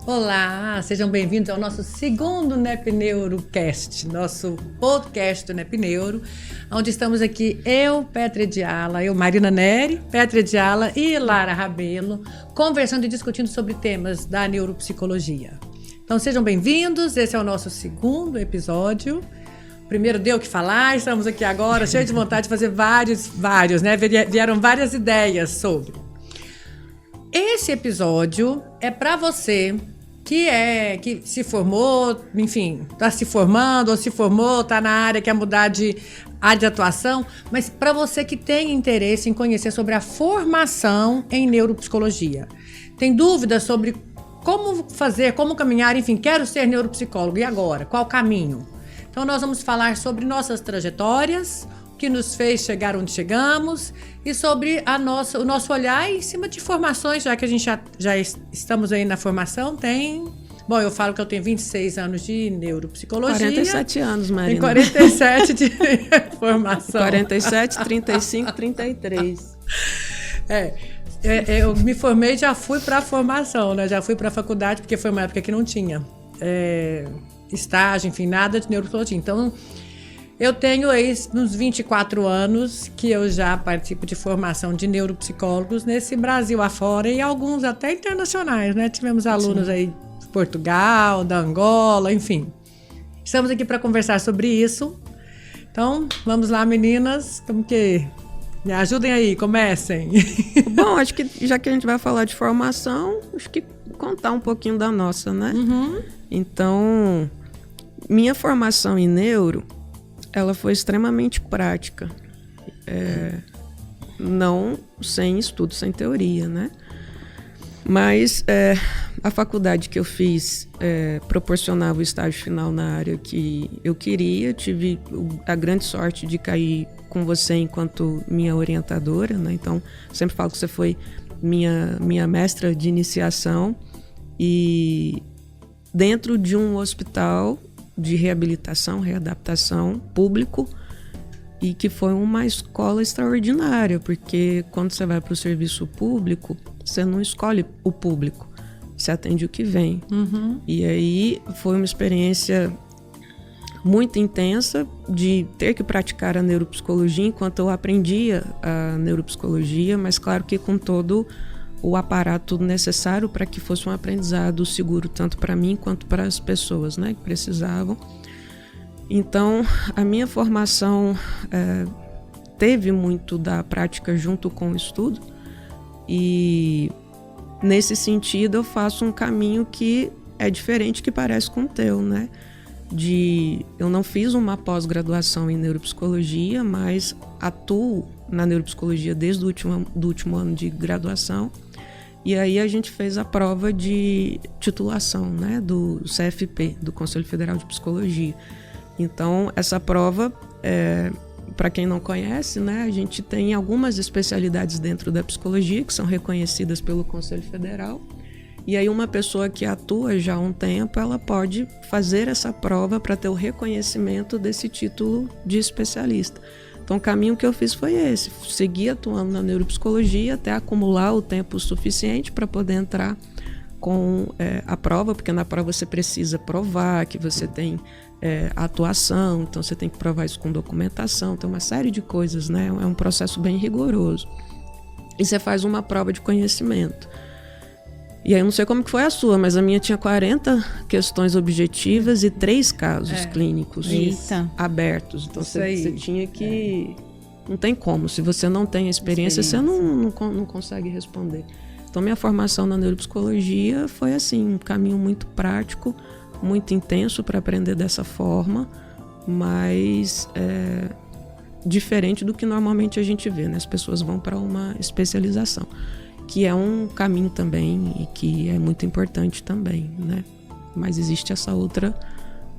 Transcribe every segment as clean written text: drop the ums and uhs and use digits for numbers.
Olá, sejam bem-vindos ao nosso segundo NepNeuroCast, nosso podcast do NepNeuro, onde estamos aqui eu, Petra Ediala, Marina Neri, Petra Ediala e Lara Rabelo, conversando e discutindo sobre temas da neuropsicologia. Então sejam bem-vindos, esse é o nosso segundo episódio. Primeiro deu o que falar, estamos aqui agora cheios de vontade de fazer vários, né? Vieram várias ideias sobre. Esse episódio é para você que se formou, enfim, está se formando ou se formou, está na área, quer mudar de área de atuação, mas para você que tem interesse em conhecer sobre a formação em neuropsicologia. Tem dúvidas sobre como fazer, como caminhar, enfim, quero ser neuropsicólogo, e agora? Qual o caminho? Então nós vamos falar sobre nossas trajetórias, o que nos fez chegar onde chegamos e sobre o nosso olhar em cima de formações, já que a gente já estamos aí na formação, Bom, eu falo que eu tenho 26 anos de neuropsicologia. 47 anos, Marina. Tem 47 de formação. 47, 35, 33. Eu me formei e já fui para a formação, né? Já fui para a faculdade, porque foi uma época que não tinha estágio, enfim, nada de neuropsicologia. Então, eu tenho aí uns 24 anos que eu já participo de formação de neuropsicólogos nesse Brasil afora e alguns até internacionais, né? Tivemos alunos aí de Portugal, da Angola, enfim. Estamos aqui para conversar sobre isso. Então, vamos lá, meninas. Como que... Me ajudem aí, comecem. Bom, acho que já que a gente vai falar de formação, acho que contar um pouquinho da nossa, né? Uhum. Então, minha formação em neuro, ela foi extremamente prática. Não sem estudo, sem teoria, né? Mas a faculdade que eu fiz proporcionava o estágio final na área que eu queria. Tive a grande sorte de cair com você enquanto minha orientadora, né? Então, sempre falo que você foi minha mestra de iniciação e dentro de um hospital de reabilitação, readaptação público e que foi uma escola extraordinária, porque quando você vai para o serviço público, você não escolhe o público, você atende o que vem. Uhum. E aí foi uma experiência muito intensa de ter que praticar a neuropsicologia enquanto eu aprendia a neuropsicologia, mas claro que com todo o aparato necessário para que fosse um aprendizado seguro, tanto para mim quanto para as pessoas, né, que precisavam. Então, a minha formação teve muito da prática junto com o estudo e, nesse sentido, eu faço um caminho que é diferente, que parece com o teu, né? Eu não fiz uma pós-graduação em neuropsicologia, mas atuo na neuropsicologia desde o último ano de graduação. E aí a gente fez a prova de titulação, né, do CFP, do Conselho Federal de Psicologia. Então, essa prova, para quem não conhece, né, a gente tem algumas especialidades dentro da psicologia que são reconhecidas pelo Conselho Federal. E aí uma pessoa que atua já há um tempo, ela pode fazer essa prova para ter o reconhecimento desse título de especialista. Então o caminho que eu fiz foi esse, seguir atuando na neuropsicologia até acumular o tempo suficiente para poder entrar com a prova, porque na prova você precisa provar que você tem atuação, então você tem que provar isso com documentação, tem uma série de coisas, né? É um processo bem rigoroso. E você faz uma prova de conhecimento. E aí eu não sei como que foi a sua, mas a minha tinha 40 questões objetivas e 3 casos clínicos abertos. Então você tinha que... Não tem como, se você não tem experiência, você não consegue responder. Então minha formação na neuropsicologia foi assim, um caminho muito prático, muito intenso para aprender dessa forma, mas diferente do que normalmente a gente vê, né? As pessoas vão para uma especialização, que é um caminho também e que é muito importante também, né? Mas existe essa outra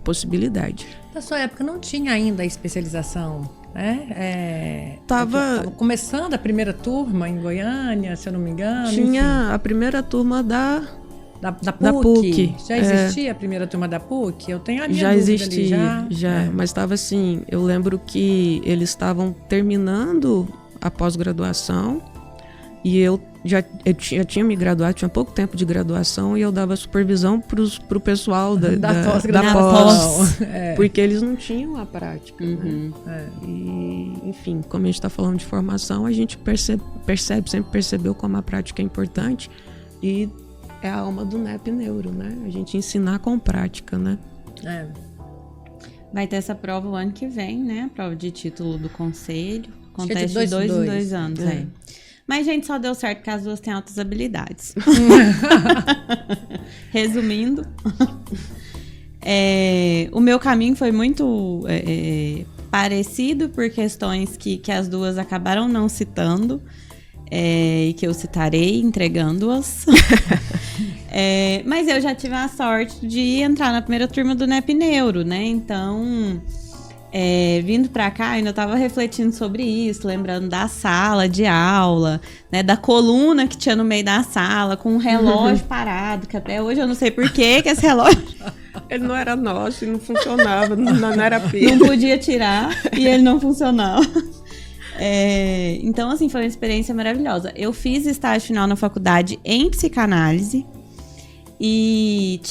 possibilidade. Na sua época não tinha ainda a especialização, né? Tava começando a primeira turma em Goiânia, se eu não me engano. Tinha a primeira turma da PUC. Já existia a primeira turma da PUC? Eu tenho a minha já dúvida existia, ali, já. Mas estava assim, eu lembro que eles estavam terminando a pós-graduação E eu já tinha me graduado, tinha pouco tempo de graduação, e eu dava supervisão pro pessoal da pós, porque eles não tinham a prática, né? E, enfim, como a gente está falando de formação, a gente sempre percebeu como a prática é importante, e é a alma do NEP Neuro, né? A gente ensinar com prática, né? Vai ter essa prova o ano que vem, né? A prova de título do conselho. Acontece de 2 em 2 anos, Mas, gente, só deu certo porque as duas têm altas habilidades. Resumindo, o meu caminho foi muito parecido por questões que as duas acabaram não citando, e que eu citarei entregando-as. Mas eu já tive a sorte de entrar na primeira turma do NEP Neuro, né? Então, vindo pra cá, ainda estava refletindo sobre isso, lembrando da sala de aula, né? Da coluna que tinha no meio da sala, com um relógio parado, que até hoje eu não sei por que esse relógio... Ele não era nosso e não funcionava, não era pilha. Não podia tirar e ele não funcionava. Então, assim, foi uma experiência maravilhosa. Eu fiz estágio final na faculdade em psicanálise e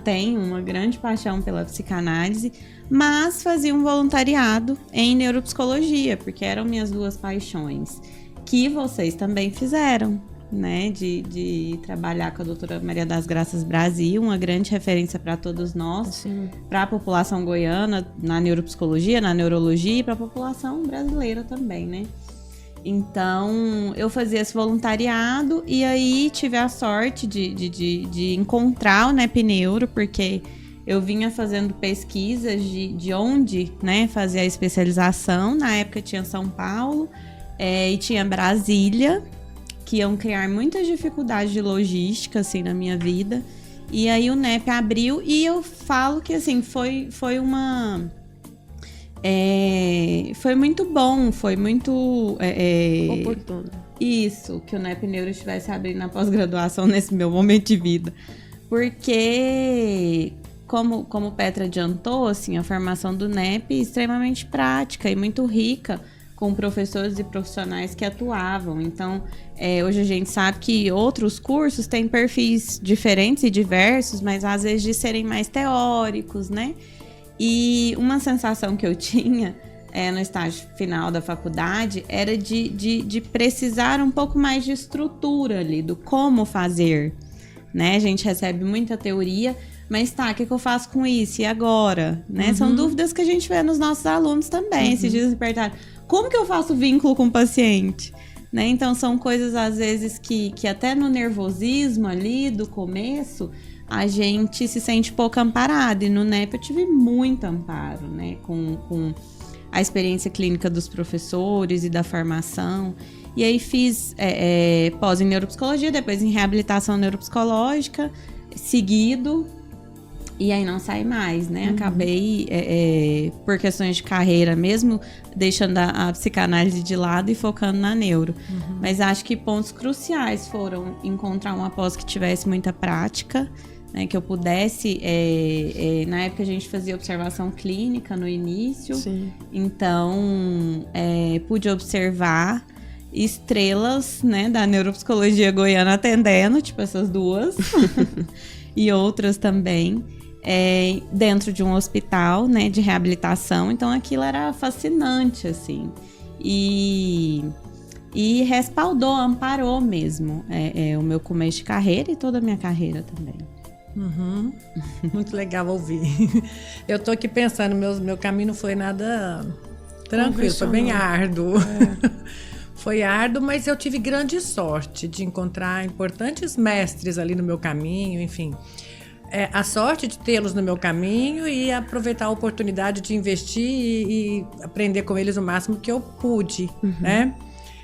tenho uma grande paixão pela psicanálise, mas fazia um voluntariado em neuropsicologia, porque eram minhas duas paixões, que vocês também fizeram, né? De trabalhar com a doutora Maria das Graças Brasil, uma grande referência para todos nós, para a população goiana, na neuropsicologia, na neurologia, e para a população brasileira também, né? Então, eu fazia esse voluntariado e aí tive a sorte de encontrar o NEP Neuro, porque eu vinha fazendo pesquisas de onde, né, fazer a especialização. Na época tinha São Paulo e tinha Brasília, que iam criar muitas dificuldades de logística, assim, na minha vida. E aí o NEP abriu e eu falo que, assim, foi uma... foi muito bom, foi muito... oportuno. Isso, que o NEP Neuro estivesse abrindo na pós-graduação nesse meu momento de vida. Porque, como o Petra adiantou, assim, a formação do NEP é extremamente prática e muito rica, com professores e profissionais que atuavam. Então, hoje a gente sabe que outros cursos têm perfis diferentes e diversos, mas às vezes de serem mais teóricos, né? E uma sensação que eu tinha no estágio final da faculdade era de precisar um pouco mais de estrutura ali, do como fazer, né? A gente recebe muita teoria, mas o que eu faço com isso? E agora? Né? São dúvidas que a gente vê nos nossos alunos também. Esses dias me perguntaram, como que eu faço vínculo com o paciente? Né? Então, são coisas, às vezes, que até no nervosismo ali do começo, a gente se sente pouco amparado. E no NEP eu tive muito amparo, né? Com a experiência clínica dos professores e da formação. E aí fiz pós em neuropsicologia, depois em reabilitação neuropsicológica, seguido. E aí não sai mais, né? Acabei, por questões de carreira mesmo, deixando a psicanálise de lado e focando na neuro. Mas acho que pontos cruciais foram encontrar uma pós que tivesse muita prática, né? Que eu pudesse... na época a gente fazia observação clínica no início. Sim. Então, pude observar estrelas, né, da neuropsicologia goiana atendendo, tipo essas duas. E outras também. Dentro de um hospital, né, de reabilitação. Então aquilo era fascinante, assim, e respaldou, amparou mesmo o meu começo de carreira e toda a minha carreira também. Muito legal ouvir. Eu tô aqui pensando, meu caminho não foi nada tranquilo, foi bem árduo. Foi árduo, mas eu tive grande sorte de encontrar importantes mestres ali no meu caminho, enfim. A sorte de tê-los no meu caminho e aproveitar a oportunidade de investir e aprender com eles o máximo que eu pude, né?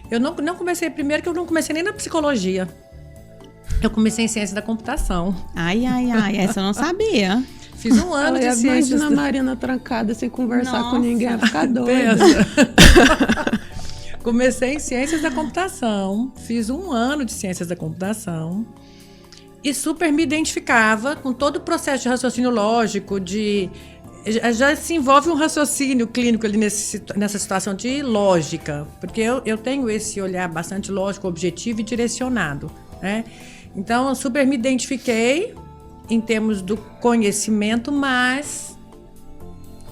Eu não comecei, primeiro que eu não comecei nem na psicologia. Eu comecei em ciência da computação. Ai, essa eu não sabia. Fiz um ano de ciência. Imagina a Marina trancada sem conversar com ninguém, vai ficar doida. Comecei em ciências da computação, fiz um ano de ciências da computação. E super me identificava com todo o processo de raciocínio lógico, de já se envolve um raciocínio clínico ali nessa situação de lógica, porque eu tenho esse olhar bastante lógico, objetivo e direcionado, né? Então, eu super me identifiquei em termos do conhecimento, mas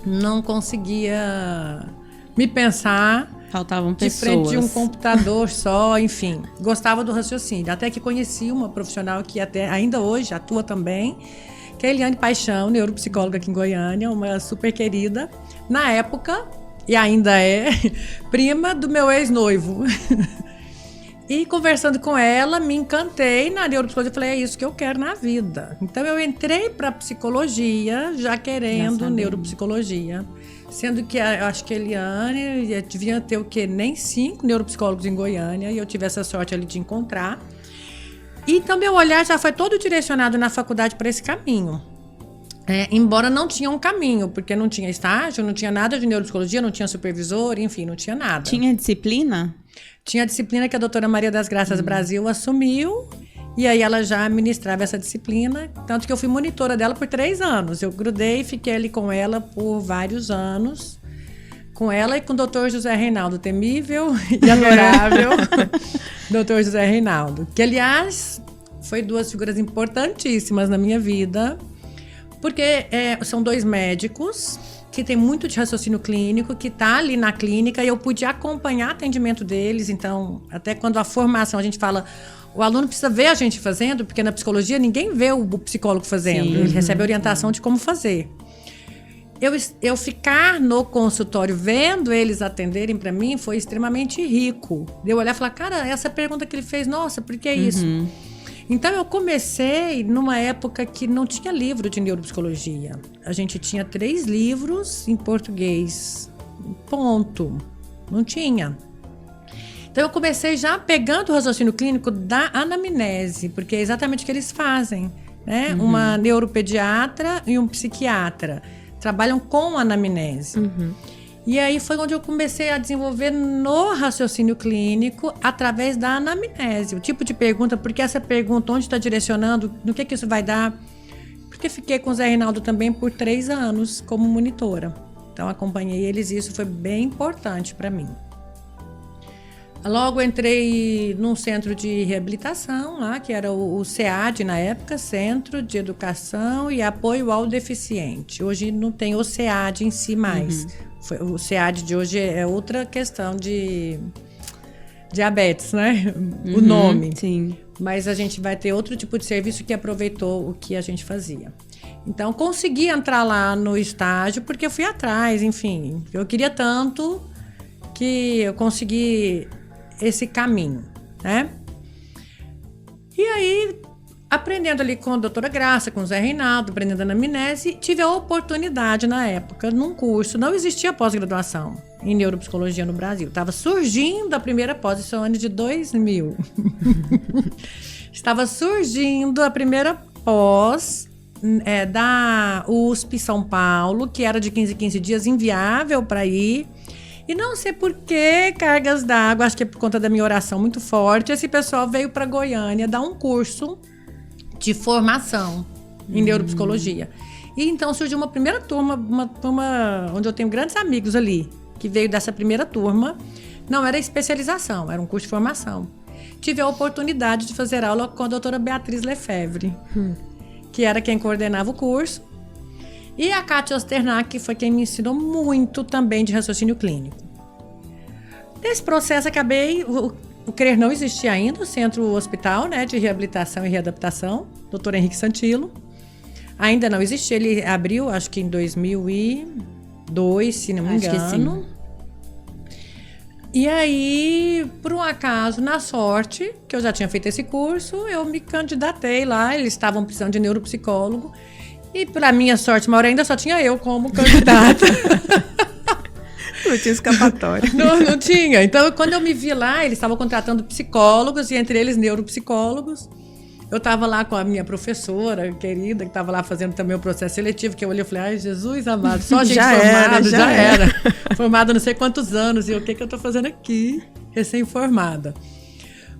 não conseguia me pensar Faltavam de pessoas. frente de um computador só, enfim. Gostava do raciocínio. Até que conheci uma profissional que ainda hoje atua também, que é a Eliane Paixão, neuropsicóloga aqui em Goiânia, uma super querida. Na época, e ainda é, prima do meu ex-noivo. E conversando com ela, me encantei na neuropsicologia e falei, é isso que eu quero na vida. Então eu entrei para psicologia já querendo neuropsicologia. Sendo que eu acho que a Eliane devia ter o quê? Nem 5 neuropsicólogos em Goiânia, e eu tive essa sorte ali de encontrar. Então meu olhar já foi todo direcionado na faculdade para esse caminho. Embora não tinha um caminho, porque não tinha estágio, não tinha nada de neuropsicologia, não tinha supervisor, enfim, não tinha nada. Tinha disciplina? Tinha a disciplina que a doutora Maria das Graças Brasil assumiu, e aí ela já ministrava essa disciplina, tanto que eu fui monitora dela por 3 anos. Eu grudei e fiquei ali com ela por vários anos, com ela e com o doutor José Reinaldo, temível e adorável doutor José Reinaldo, que aliás foi 2 figuras importantíssimas na minha vida, porque são 2 médicos que tem muito de raciocínio clínico, que está ali na clínica, e eu pude acompanhar o atendimento deles. Então, até quando a formação, a gente fala, o aluno precisa ver a gente fazendo, porque na psicologia ninguém vê o psicólogo fazendo. Sim. Ele recebe orientação de como fazer. Eu ficar no consultório vendo eles atenderem para mim foi extremamente rico. Eu olhar e falar, cara, essa pergunta que ele fez, nossa, por que isso? Então, eu comecei numa época que não tinha livro de neuropsicologia. A gente tinha 3 livros em português. Ponto. Não tinha. Então, eu comecei já pegando o raciocínio clínico da anamnese, porque é exatamente o que eles fazem, né? Uma neuropediatra e um psiquiatra trabalham com anamnese. E aí foi onde eu comecei a desenvolver no raciocínio clínico através da anamnese. O tipo de pergunta, porque essa pergunta, onde está direcionando, no que isso vai dar? Porque fiquei com o Zé Reinaldo também por 3 anos como monitora. Então acompanhei eles e isso foi bem importante para mim. Logo entrei num centro de reabilitação lá, que era o SEAD na época, Centro de Educação e Apoio ao Deficiente. Hoje não tem o SEAD em si mais. O SEAD de hoje é outra questão de diabetes, né? O nome. Sim. Mas a gente vai ter outro tipo de serviço que aproveitou o que a gente fazia. Então, consegui entrar lá no estágio porque eu fui atrás, enfim. Eu queria tanto que eu consegui esse caminho, né? E aí, aprendendo ali com a doutora Graça, com o Zé Reinaldo, aprendendo anamnese, tive a oportunidade na época, num curso, não existia pós-graduação em neuropsicologia no Brasil. Estava surgindo a primeira pós, isso é o ano de 2000. Estava surgindo a primeira pós da USP São Paulo, que era de 15 em 15 dias, inviável para ir. E não sei por que cargas d'água, acho que é por conta da minha oração muito forte, esse pessoal veio para Goiânia dar um curso de formação em neuropsicologia. E então surgiu uma primeira turma, uma turma onde eu tenho grandes amigos ali, que veio dessa primeira turma. Não era especialização, era um curso de formação. Tive a oportunidade de fazer aula com a doutora Beatriz Lefebvre, que era quem coordenava o curso. E a Kátia Osternack, que foi quem me ensinou muito também de raciocínio clínico. Nesse processo, acabei... O CRER não existia ainda, o Centro Hospital, né, de Reabilitação e Readaptação, Dr. Henrique Santilo. Ainda não existia, ele abriu, acho que em 2002, se não me engano. Acho que sim. E aí, por um acaso, na sorte, que eu já tinha feito esse curso, eu me candidatei lá, eles estavam precisando de neuropsicólogo. E, para minha sorte maior, ainda só tinha eu como candidata. Não tinha escapatória. Não tinha. Então, quando eu me vi lá, eles estavam contratando psicólogos, e entre eles neuropsicólogos. Eu estava lá com a minha professora querida, que estava lá fazendo também o processo seletivo, que eu olhei e falei, ai, Jesus amado, só gente formada, já era. Formada não sei quantos anos, e o que eu estou fazendo aqui, recém-formada.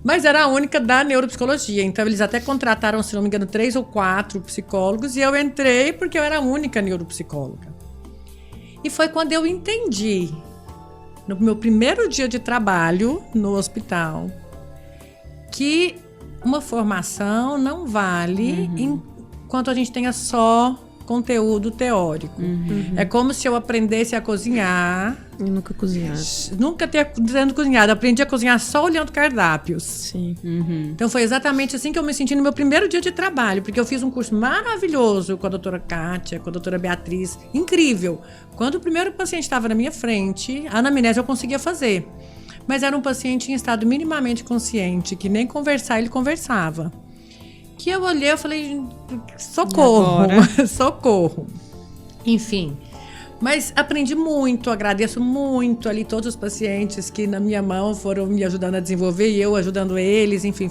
Mas era a única da neuropsicologia, então eles até contrataram, se não me engano, 3 ou 4 psicólogos, e eu entrei porque eu era a única neuropsicóloga. E foi quando eu entendi, no meu primeiro dia de trabalho no hospital, que uma formação não vale enquanto a gente tenha só conteúdo teórico. É como se eu aprendesse a cozinhar. E nunca cozinhar. Nunca ter cozinhado. Aprendi a cozinhar só olhando cardápios. Sim. Então foi exatamente assim que eu me senti no meu primeiro dia de trabalho, porque eu fiz um curso maravilhoso com a doutora Kátia, com a doutora Beatriz, incrível. Quando o primeiro paciente estava na minha frente, a anamnese eu conseguia fazer, mas era um paciente em estado minimamente consciente, que nem conversar ele conversava. Que eu olhei, eu falei, socorro, socorro. Enfim, mas aprendi muito, agradeço muito ali todos os pacientes que na minha mão foram me ajudando a desenvolver e eu ajudando eles, enfim,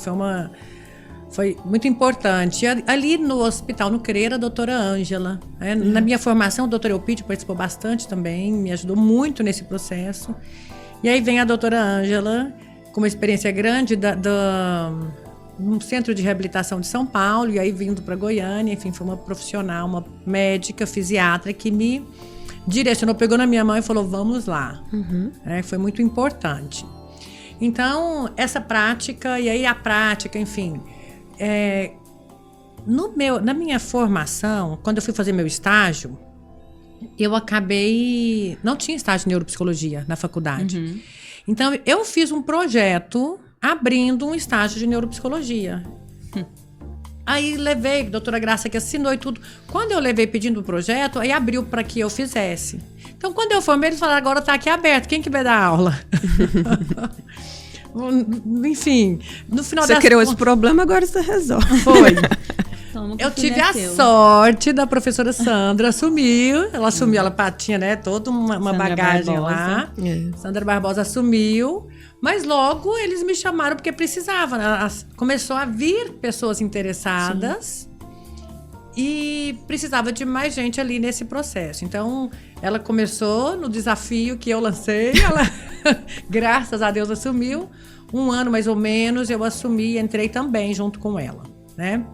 foi muito importante. Ali no hospital, no CRER, a doutora Ângela, né? Na minha formação, o doutor Eupídio participou bastante também, me ajudou muito nesse processo. E aí vem a doutora Ângela, com uma experiência grande num centro de reabilitação de São Paulo, e aí vindo para Goiânia, enfim, foi uma profissional, uma médica, fisiatra, que me direcionou, pegou na minha mão e falou, vamos lá. Foi muito importante. Então, essa prática, e aí a prática, enfim, na minha formação, quando eu fui fazer meu estágio, eu acabei... Não tinha estágio de neuropsicologia na faculdade. Então, eu fiz um projeto abrindo um estágio de neuropsicologia. Aí levei, a doutora Graça que assinou e tudo. Quando eu levei pedindo o projeto, aí abriu para que eu fizesse. Então, quando eu formei, eles falaram, agora está aqui aberto, quem que vai dar aula? Enfim, no final Você criou esse problema, agora você resolve. Foi. Eu tive a sorte da professora Sandra assumiu. Ela assumiu, ela tinha, né, toda uma bagagem Barbosa. lá. Sandra Barbosa assumiu. Mas logo eles me chamaram porque precisava. Começou a vir pessoas interessadas. E precisava de mais gente ali nesse processo. Então, ela começou no desafio que eu lancei. Ela, graças a Deus, assumiu. 1 ano mais ou menos, eu assumi e entrei também junto com ela, né?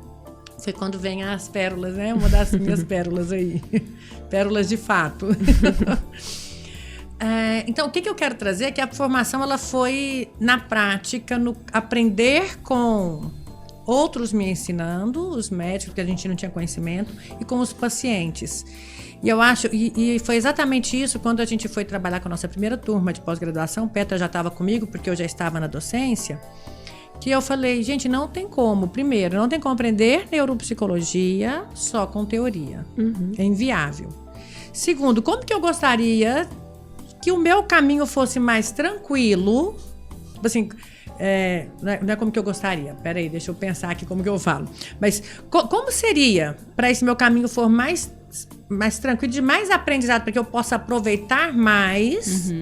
Foi quando vem as pérolas, né? Uma das minhas pérolas aí. Pérolas de fato. Então, o que eu quero trazer é que a formação ela foi na prática, no aprender com outros me ensinando, os médicos, que a gente não tinha conhecimento, e com os pacientes. E eu acho, e foi exatamente isso quando a gente foi trabalhar com a nossa primeira turma de pós-graduação. Petra já estava comigo, porque eu já estava na docência, que eu falei, gente, não tem como. Primeiro, não tem como aprender neuropsicologia só com teoria. É inviável. Segundo, como que eu gostaria que o meu caminho fosse mais tranquilo, assim, não é como que eu gostaria, peraí, deixa eu pensar aqui como que eu falo, mas como seria para esse meu caminho for mais tranquilo, de mais aprendizado, para que eu possa aproveitar mais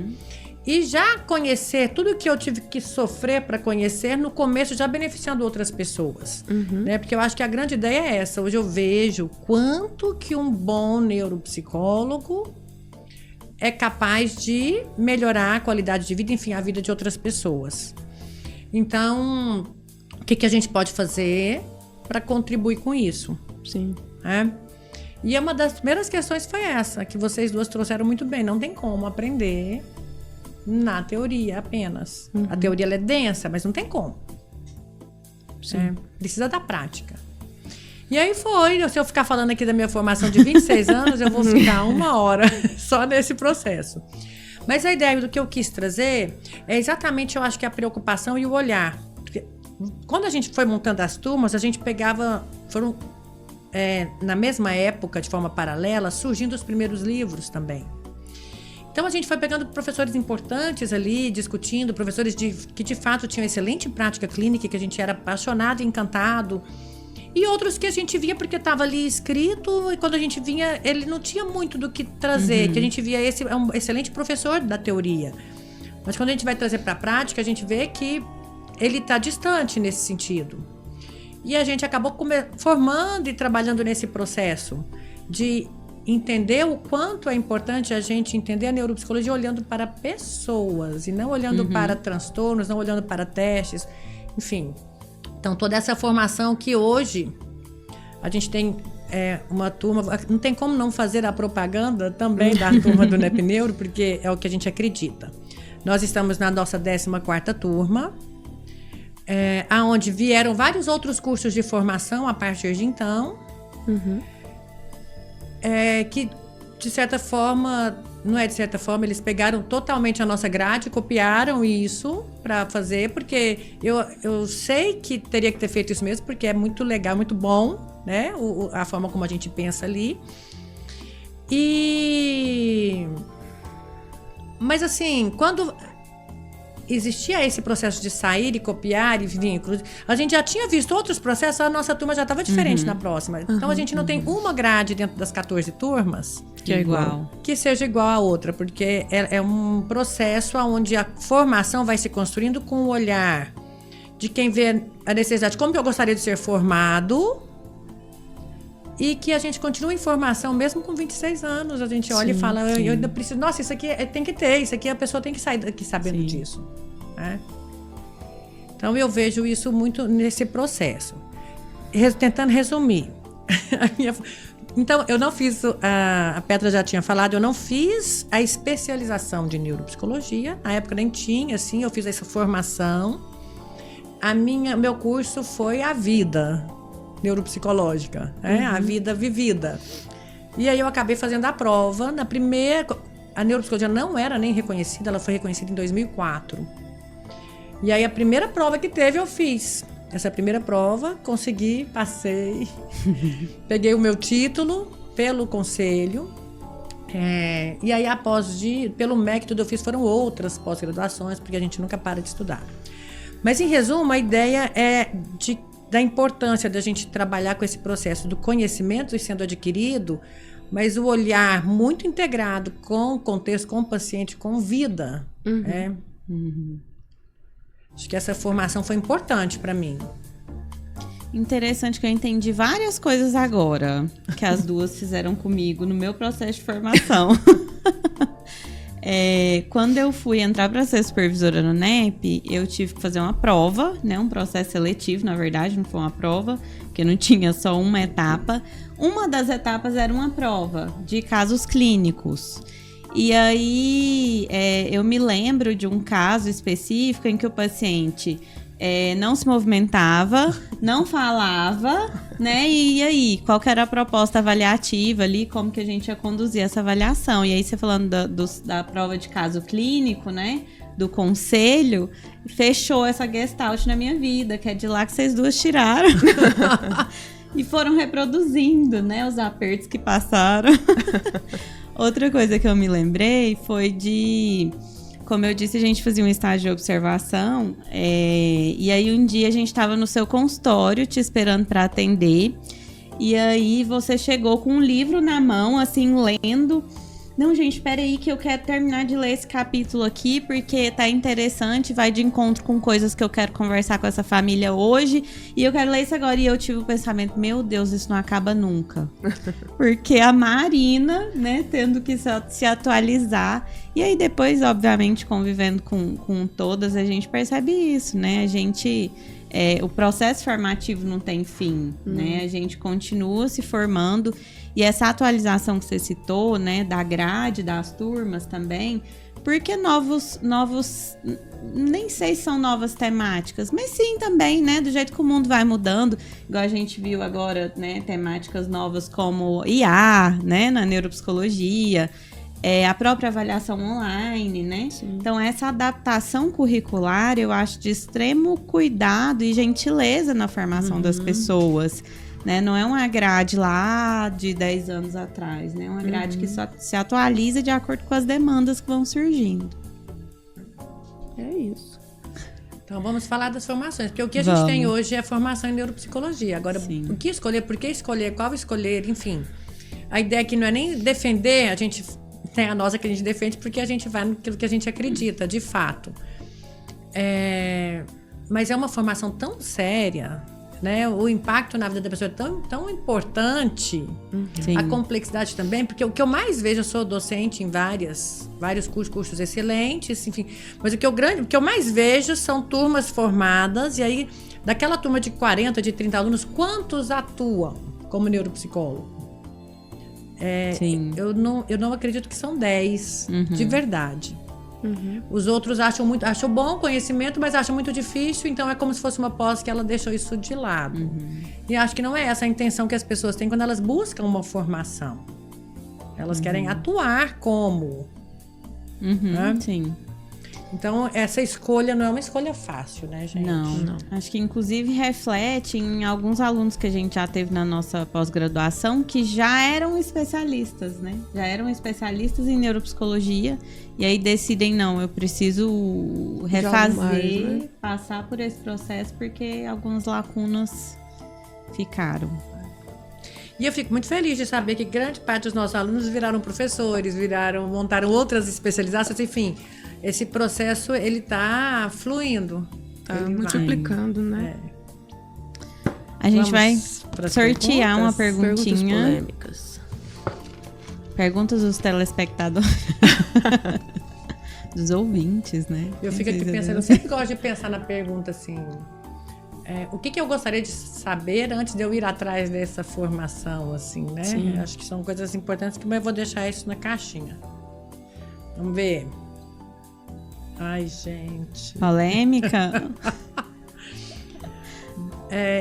e já conhecer tudo que eu tive que sofrer para conhecer no começo, já beneficiando outras pessoas, né? Porque eu acho que a grande ideia é essa. Hoje eu vejo quanto que um bom neuropsicólogo é capaz de melhorar a qualidade de vida, enfim, a vida de outras pessoas. Então, o que a gente pode fazer para contribuir com isso? Sim. E uma das primeiras questões foi essa, que vocês duas trouxeram muito bem. Não tem como aprender na teoria apenas. A teoria ela é densa, mas não tem como. Precisa da prática. E aí foi, se eu ficar falando aqui da minha formação de 26 anos, eu vou ficar 1 hora só nesse processo. Mas a ideia do que eu quis trazer é exatamente, eu acho que a preocupação e o olhar. Porque quando a gente foi montando as turmas, a gente foram na mesma época, de forma paralela, surgindo os primeiros livros também. Então a gente foi pegando professores importantes ali, discutindo, professores que de fato tinham excelente prática clínica, que a gente era apaixonado e encantado. E outros que a gente via porque estava ali escrito, e quando a gente vinha, ele não tinha muito do que trazer, que a gente via esse é um excelente professor da teoria. Mas quando a gente vai trazer para a prática, a gente vê que ele está distante nesse sentido. E a gente acabou formando e trabalhando nesse processo de entender o quanto é importante a gente entender a neuropsicologia olhando para pessoas e não olhando para transtornos, não olhando para testes, enfim. Então, toda essa formação que hoje a gente tem é uma turma... Não tem como não fazer a propaganda também da turma do NEP Neuro, porque é o que a gente acredita. Nós estamos na nossa 14ª turma, onde vieram vários outros cursos de formação a partir de então, que, de certa forma, não é de certa forma, eles pegaram totalmente a nossa grade, copiaram isso para fazer, porque eu sei que teria que ter feito isso mesmo, porque é muito legal, muito bom, né? A forma como a gente pensa ali. Mas assim, quando existia esse processo de sair e copiar e vir, a gente já tinha visto outros processos, a nossa turma já estava diferente na próxima. Então a gente não tem uma grade dentro das 14 turmas que é igual, que seja igual a outra, porque é um processo onde a formação vai se construindo com o olhar de quem vê a necessidade, como que eu gostaria de ser formado, e que a gente continua em formação, mesmo com 26 anos, a gente olha e fala, eu ainda preciso, nossa, isso aqui tem que ter, isso aqui a pessoa tem que sair daqui sabendo disso. Né? Então eu vejo isso muito nesse processo. Tentando resumir. Então, eu não fiz, a Petra já tinha falado, eu não fiz a especialização de neuropsicologia, na época nem tinha, assim, eu fiz essa formação. Meu curso foi a vida neuropsicológica, a vida vivida. E aí eu acabei fazendo a prova. Na primeira, a neuropsicologia não era nem reconhecida, ela foi reconhecida em 2004. E aí a primeira prova que teve eu fiz. Essa primeira prova, consegui, passei, peguei o meu título pelo conselho. E aí pelo MEC tudo eu fiz, foram outras pós-graduações, porque a gente nunca para de estudar. Mas em resumo, a ideia é da importância da gente trabalhar com esse processo do conhecimento sendo adquirido, mas o olhar muito integrado com o contexto, com o paciente, com vida. Acho que essa formação foi importante para mim. Interessante que eu entendi várias coisas agora que as duas fizeram comigo no meu processo de formação. Quando eu fui entrar para ser supervisora no NEP, eu tive que fazer uma prova, né? Um processo seletivo, na verdade, não foi uma prova, porque não tinha só uma etapa. Uma das etapas era uma prova de casos clínicos. E aí, eu me lembro de um caso específico em que o paciente não se movimentava, não falava, né? E aí, qual que era a proposta avaliativa ali, como que a gente ia conduzir essa avaliação? E aí, você falando da prova de caso clínico, né? Do conselho, fechou essa gestalt na minha vida, que é de lá que vocês duas tiraram. E foram reproduzindo, né? Os apertos que passaram. Outra coisa que eu me lembrei foi como eu disse, a gente fazia um estágio de observação, e aí um dia a gente estava no seu consultório te esperando para atender, e aí você chegou com um livro na mão, assim, lendo. Não, gente, espera aí que eu quero terminar de ler esse capítulo aqui, porque tá interessante, vai de encontro com coisas que eu quero conversar com essa família hoje, e eu quero ler isso agora. E eu tive o pensamento, meu Deus, isso não acaba nunca. Porque a Marina, né, tendo que se atualizar. E aí depois, obviamente, convivendo com todas, a gente percebe isso, né? A gente... o processo formativo não tem fim, né? A gente continua se formando. E essa atualização que você citou, né, da grade, das turmas também, porque novos, nem sei se são novas temáticas, mas sim também, né, do jeito que o mundo vai mudando, igual a gente viu agora, né, temáticas novas como IA, né, na neuropsicologia, a própria avaliação online, né? Sim. Então, essa adaptação curricular, eu acho de extremo cuidado e gentileza na formação das pessoas. Né? Não é uma grade lá de 10 anos atrás, né? É uma grade que só se atualiza de acordo com as demandas que vão surgindo. É isso. Então, vamos falar das formações, porque o que a gente tem hoje é formação em neuropsicologia. Agora, o que escolher, por que escolher, qual escolher, enfim. A ideia aqui não é nem defender, a gente tem a nossa que a gente defende, porque a gente vai naquilo que a gente acredita, de fato. Mas é uma formação tão séria, né? O impacto na vida da pessoa é tão importante, a complexidade também, porque o que eu mais vejo, eu sou docente em vários cursos excelentes, enfim, mas o que eu mais vejo são turmas formadas, e aí daquela turma de 40, de 30 alunos, quantos atuam? como neuropsicólogo. Sim. Eu não acredito que são 10, de verdade. Os outros acham bom conhecimento, mas acham muito difícil, então é como se fosse uma pós que ela deixou isso de lado. E acho que não é essa a intenção que as pessoas têm quando elas buscam uma formação. Elas querem atuar como. Né? Sim. Então, essa escolha não é uma escolha fácil, né, gente? Não. Acho que, inclusive, reflete em alguns alunos que a gente já teve na nossa pós-graduação que já eram especialistas, né? Já eram especialistas em neuropsicologia e aí decidem, não, eu preciso refazer, mais, né? passar por esse processo porque algumas lacunas ficaram. E eu fico muito feliz de saber que grande parte dos nossos alunos viraram professores, montaram outras especializações, enfim. Esse processo, ele tá fluindo. Tá multiplicando, né? A gente vai pras sortear uma Perguntas perguntinha. polêmicas. Perguntas dos telespectadores. Dos ouvintes, né? Eu fico aqui pensando, eu sempre gosto de pensar na pergunta assim, o que eu gostaria de saber antes de eu ir atrás dessa formação, assim, né? Sim. Acho que são coisas importantes que eu vou deixar isso na caixinha. Vamos ver. Ai, gente. Polêmica?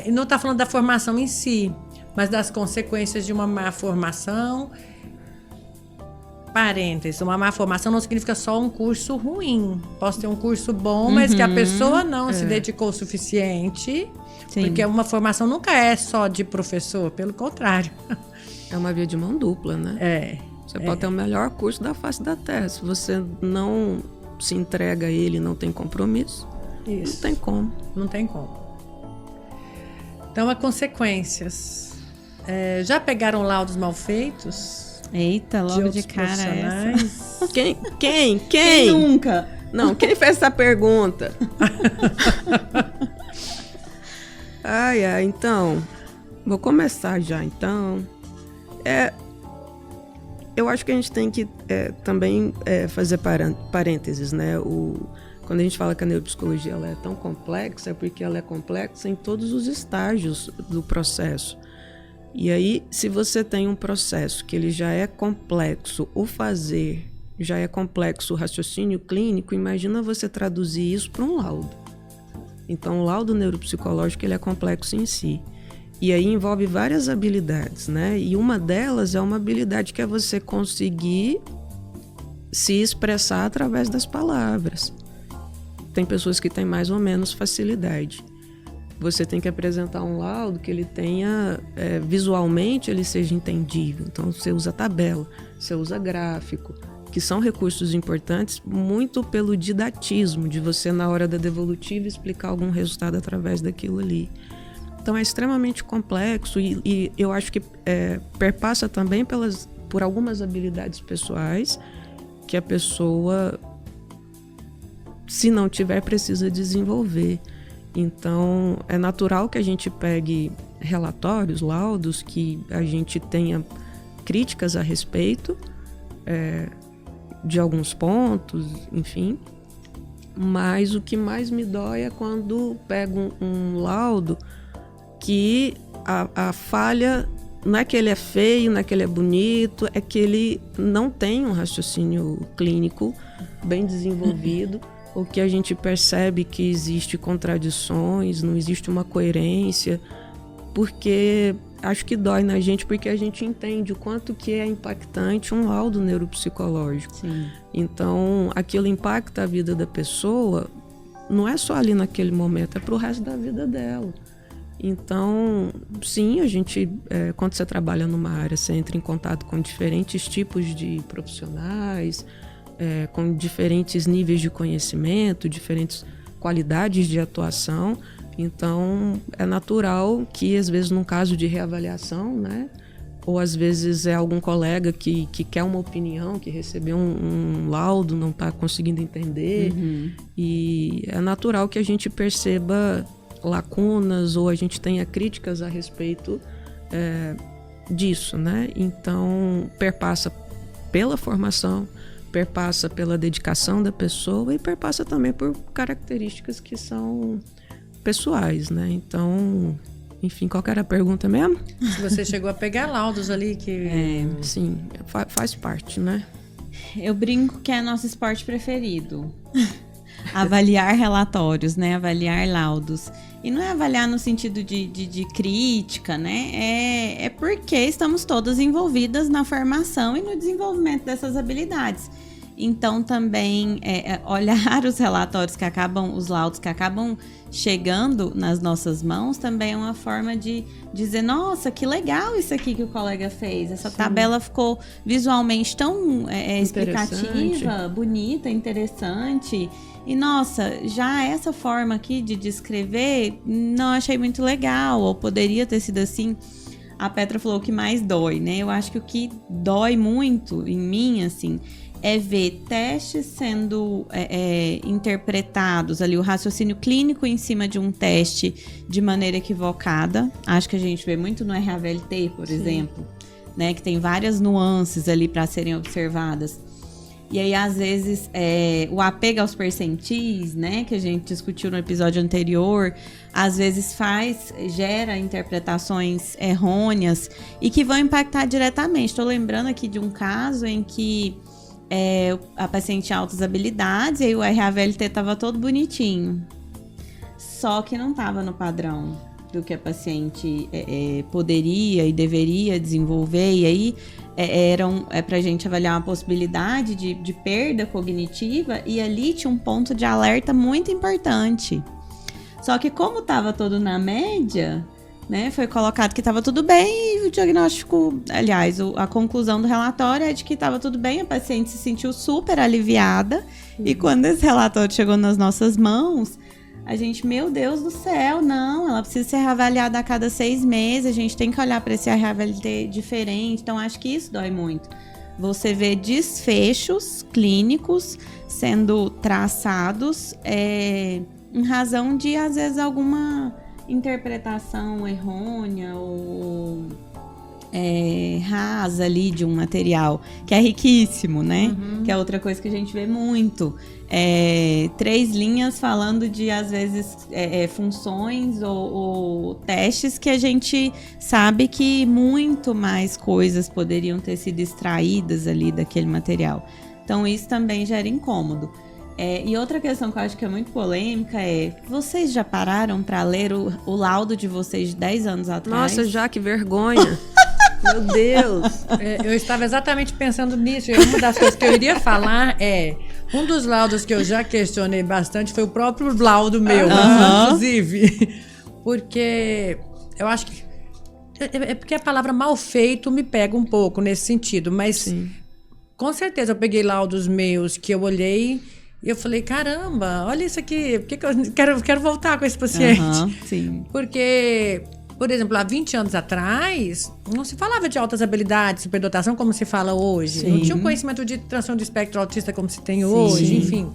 E não está falando da formação em si, mas das consequências de uma má formação. Parênteses, uma má formação não significa só um curso ruim. Posso ter um curso bom, mas que a pessoa não se dedicou o suficiente. Sim. Porque uma formação nunca é só de professor, pelo contrário. É uma via de mão dupla, né? Você pode ter o melhor curso da face da Terra. Se você não se entrega a ele, não tem compromisso, Isso. não tem como. Não tem como. Então, as consequências. Já pegaram laudos mal feitos? Eita, logo de outros cara profissionais? essa. Quem? Nunca? Não, quem fez essa pergunta? Então, vou começar já, então. Eu acho que a gente tem que também fazer parênteses, né? Quando a gente fala que a neuropsicologia ela é tão complexa, é porque ela é complexa em todos os estágios do processo. E aí, se você tem um processo que ele já é complexo, o fazer já é complexo, o raciocínio clínico, imagina você traduzir isso para um laudo. Então, o laudo neuropsicológico ele é complexo em si. E aí envolve várias habilidades, né? E uma delas é uma habilidade que é você conseguir se expressar através das palavras. Tem pessoas que têm mais ou menos facilidade. Você tem que apresentar um laudo que ele tenha, visualmente, ele seja entendível. Então, você usa tabela, você usa gráfico, que são recursos importantes muito pelo didatismo, de você, na hora da devolutiva, explicar algum resultado através daquilo ali. Então, é extremamente complexo e eu acho que perpassa também por algumas habilidades pessoais que a pessoa, se não tiver, precisa desenvolver. Então, é natural que a gente pegue relatórios, laudos, que a gente tenha críticas a respeito de alguns pontos, enfim. Mas o que mais me dói é quando pego um laudo que a falha não é que ele é feio, não é que ele é bonito, é que ele não tem um raciocínio clínico bem desenvolvido, ou que a gente percebe que existe contradições, não existe uma coerência, porque acho que dói na gente, porque a gente entende o quanto que é impactante um laudo neuropsicológico. Sim. Então, aquilo impacta a vida da pessoa, não é só ali naquele momento, é pro resto da vida dela. Então, sim, a gente, quando você trabalha numa área, você entra em contato com diferentes tipos de profissionais, com diferentes níveis de conhecimento, diferentes qualidades de atuação. Então, é natural que, às vezes, num caso de reavaliação, né, ou às vezes é algum colega que quer uma opinião, que recebeu um laudo, não está conseguindo entender. E é natural que a gente perceba lacunas ou a gente tenha críticas a respeito disso, né? Então, perpassa pela formação, perpassa pela dedicação da pessoa e perpassa também por características que são pessoais, né? Então, Enfim, qual que era a pergunta mesmo? Se você chegou a pegar laudos ali que... Sim, faz parte, né? Eu brinco que é nosso esporte preferido. Avaliar relatórios, né? Avaliar laudos. E não é avaliar no sentido de crítica, né? É porque estamos todas envolvidas na formação e no desenvolvimento dessas habilidades. Então, também, olhar os relatórios os laudos que acabam chegando nas nossas mãos, também é uma forma de dizer, nossa, que legal isso aqui que o colega fez. Essa tabela ficou visualmente tão explicativa, bonita, interessante. E, nossa, já essa forma aqui de descrever, não achei muito legal, ou poderia ter sido assim. A Petra falou o que mais dói, né? Eu acho que o que dói muito em mim, assim, é ver testes sendo interpretados ali, o raciocínio clínico em cima de um teste de maneira equivocada. Acho que a gente vê muito no RAVLT, por exemplo, né? Que tem várias nuances ali para serem observadas. E aí, às vezes, o apego aos percentis, né, que a gente discutiu no episódio anterior, às vezes gera interpretações errôneas e que vão impactar diretamente. Estou lembrando aqui de um caso em que a paciente tinha altas habilidades e aí o RAVLT estava todo bonitinho, só que não estava no padrão do que a paciente poderia e deveria desenvolver, e aí para a gente avaliar uma possibilidade de perda cognitiva, e ali tinha um ponto de alerta muito importante. Só que como estava todo na média, né, foi colocado que estava tudo bem e o diagnóstico, aliás, a conclusão do relatório é de que estava tudo bem, a paciente se sentiu super aliviada, e quando esse relatório chegou nas nossas mãos, a gente, meu Deus do céu, não, ela precisa ser reavaliada a cada 6 meses, a gente tem que olhar para esse RAVLT diferente, então acho que isso dói muito. Você vê desfechos clínicos sendo traçados em razão de, às vezes, alguma interpretação errônea ou rasa ali de um material, que é riquíssimo, né? Uhum. Que é outra coisa que a gente vê muito. 3 linhas falando de, às vezes, funções ou testes que a gente sabe que muito mais coisas poderiam ter sido extraídas ali daquele material. Então, isso também gera incômodo. E outra questão que eu acho que é muito polêmica vocês já pararam para ler o laudo de vocês de 10 anos atrás? Nossa, já, que vergonha! Meu Deus! Eu estava exatamente pensando nisso. E uma das coisas que eu iria falar um dos laudos que eu já questionei bastante foi o próprio laudo meu, inclusive. Porque eu acho que... porque a palavra mal feito me pega um pouco nesse sentido. Mas, sim, com certeza, eu peguei laudos meus que eu olhei e eu falei, caramba, olha isso aqui. Por que eu quero voltar com esse paciente? Sim. Porque... Por exemplo, há 20 anos atrás, não se falava de altas habilidades, superdotação como se fala hoje. Sim. Não tinha um conhecimento de transtorno do espectro autista como se tem hoje, enfim.